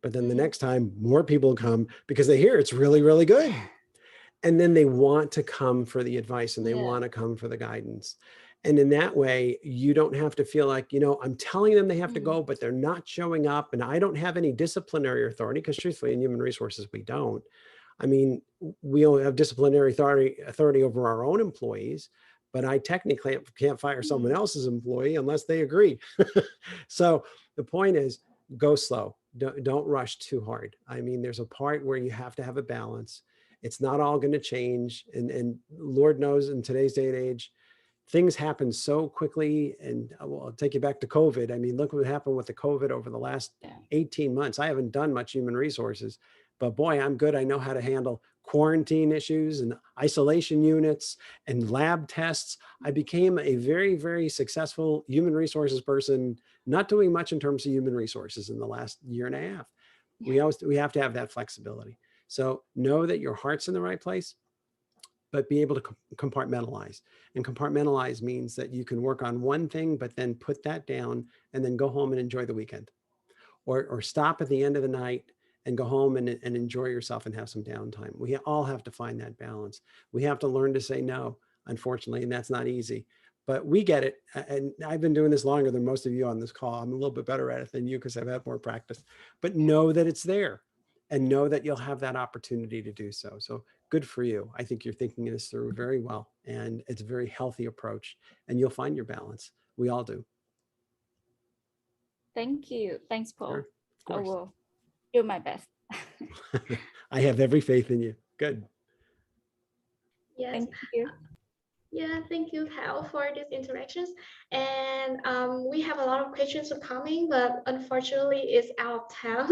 but then the next time more people come because they hear it's really, really good. And then they want to come for the advice and they want to come for the guidance. And in that way, you don't have to feel like, I'm telling them they have to go, but they're not showing up. And I don't have any disciplinary authority, because truthfully, in human resources, we don't. I mean, we only have disciplinary authority over our own employees, but I technically can't fire someone else's employee unless they agree. So the point is, go slow. Don't rush too hard. I mean, there's a part where you have to have a balance. It's not all going to change. And Lord knows in today's day and age, things happen so quickly. And I'll take you back to COVID. I mean, look what happened with the COVID over the last 18 months. I haven't done much human resources, but boy, I'm good. I know how to handle quarantine issues and isolation units and lab tests. I became a very, very successful human resources person, not doing much in terms of human resources in the last year and a half. We have to have that flexibility. So know that your heart's in the right place, but be able to compartmentalize. And compartmentalize means that you can work on one thing, but then put that down and then go home and enjoy the weekend, or stop at the end of the night and go home and enjoy yourself and have some downtime. We all have to find that balance. We have to learn to say no, unfortunately, and that's not easy, but we get it. And I've been doing this longer than most of you on this call. I'm a little bit better at it than you because I've had more practice, but know that it's there and know that you'll have that opportunity to do so. So good for you. I think you're thinking this through very well, and it's a very healthy approach, and you'll find your balance. We all do. Thank you. Thanks, Paul. Sure, of I course. will do my best. I have every faith in you. Good. Yes. Thank you. Yeah, thank you, Hal, for these interactions. And we have a lot of questions coming, but unfortunately, it's out of time.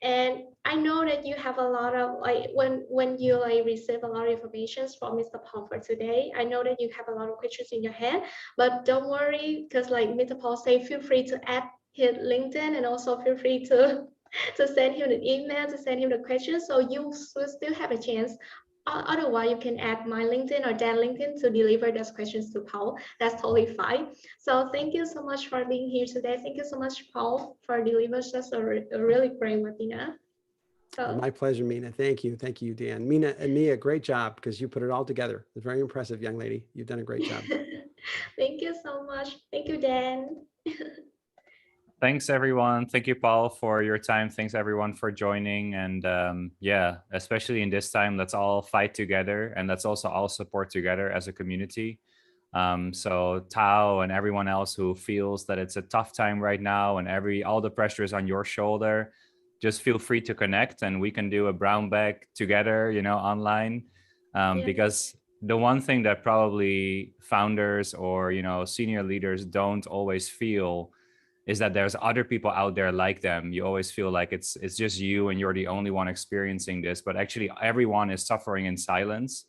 And I know that you have a lot of like when you like receive a lot of information from Mr. Paul for today. I know that you have a lot of questions in your head, but don't worry, because like Mr. Paul said, feel free to add his LinkedIn and also feel free to to send him an email to send him the questions, so you will still have a chance. Otherwise, you can add my LinkedIn or Dan LinkedIn to deliver those questions to Paul. That's totally fine. So thank you so much for being here today. Thank you so much, Paul, for delivering such a really great webinar. So, My pleasure, Mina. Thank you. Thank you, Dan. Mina and Mia, great job because you put it all together. It's very impressive, young lady. You've done a great job. thank you so much. Thank you, Dan. Thanks, everyone. Thank you, Paul, for your time. Thanks, everyone, for joining. And yeah, especially in this time, let's all fight together and let's also all support together as a community. So Tao and everyone else who feels that it's a tough time right now and all the pressure is on your shoulder, just feel free to connect and we can do a brown bag together, online. Because the one thing that probably founders or, senior leaders don't always feel is that there's other people out there like them. You always feel like it's just you and you're the only one experiencing this, but actually everyone is suffering in silence.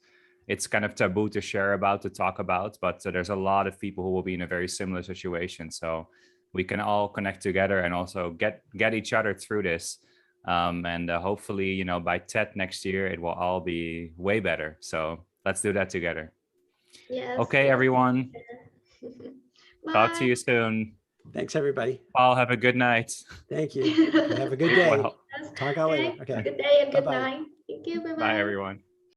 It's kind of taboo to share about, to talk about, but there's a lot of people who will be in a very similar situation. So we can all connect together and also get each other through this. And hopefully, by TED next year, it will all be way better. So let's do that together. Yes. Okay, everyone. Talk to Bye. you soon. Thanks, everybody. Paul, have a good night. Thank you. Have a good day. Wow. Talk out later. Okay. Good day and good Bye-bye. night. Thank you. Bye Bye, bye. everyone.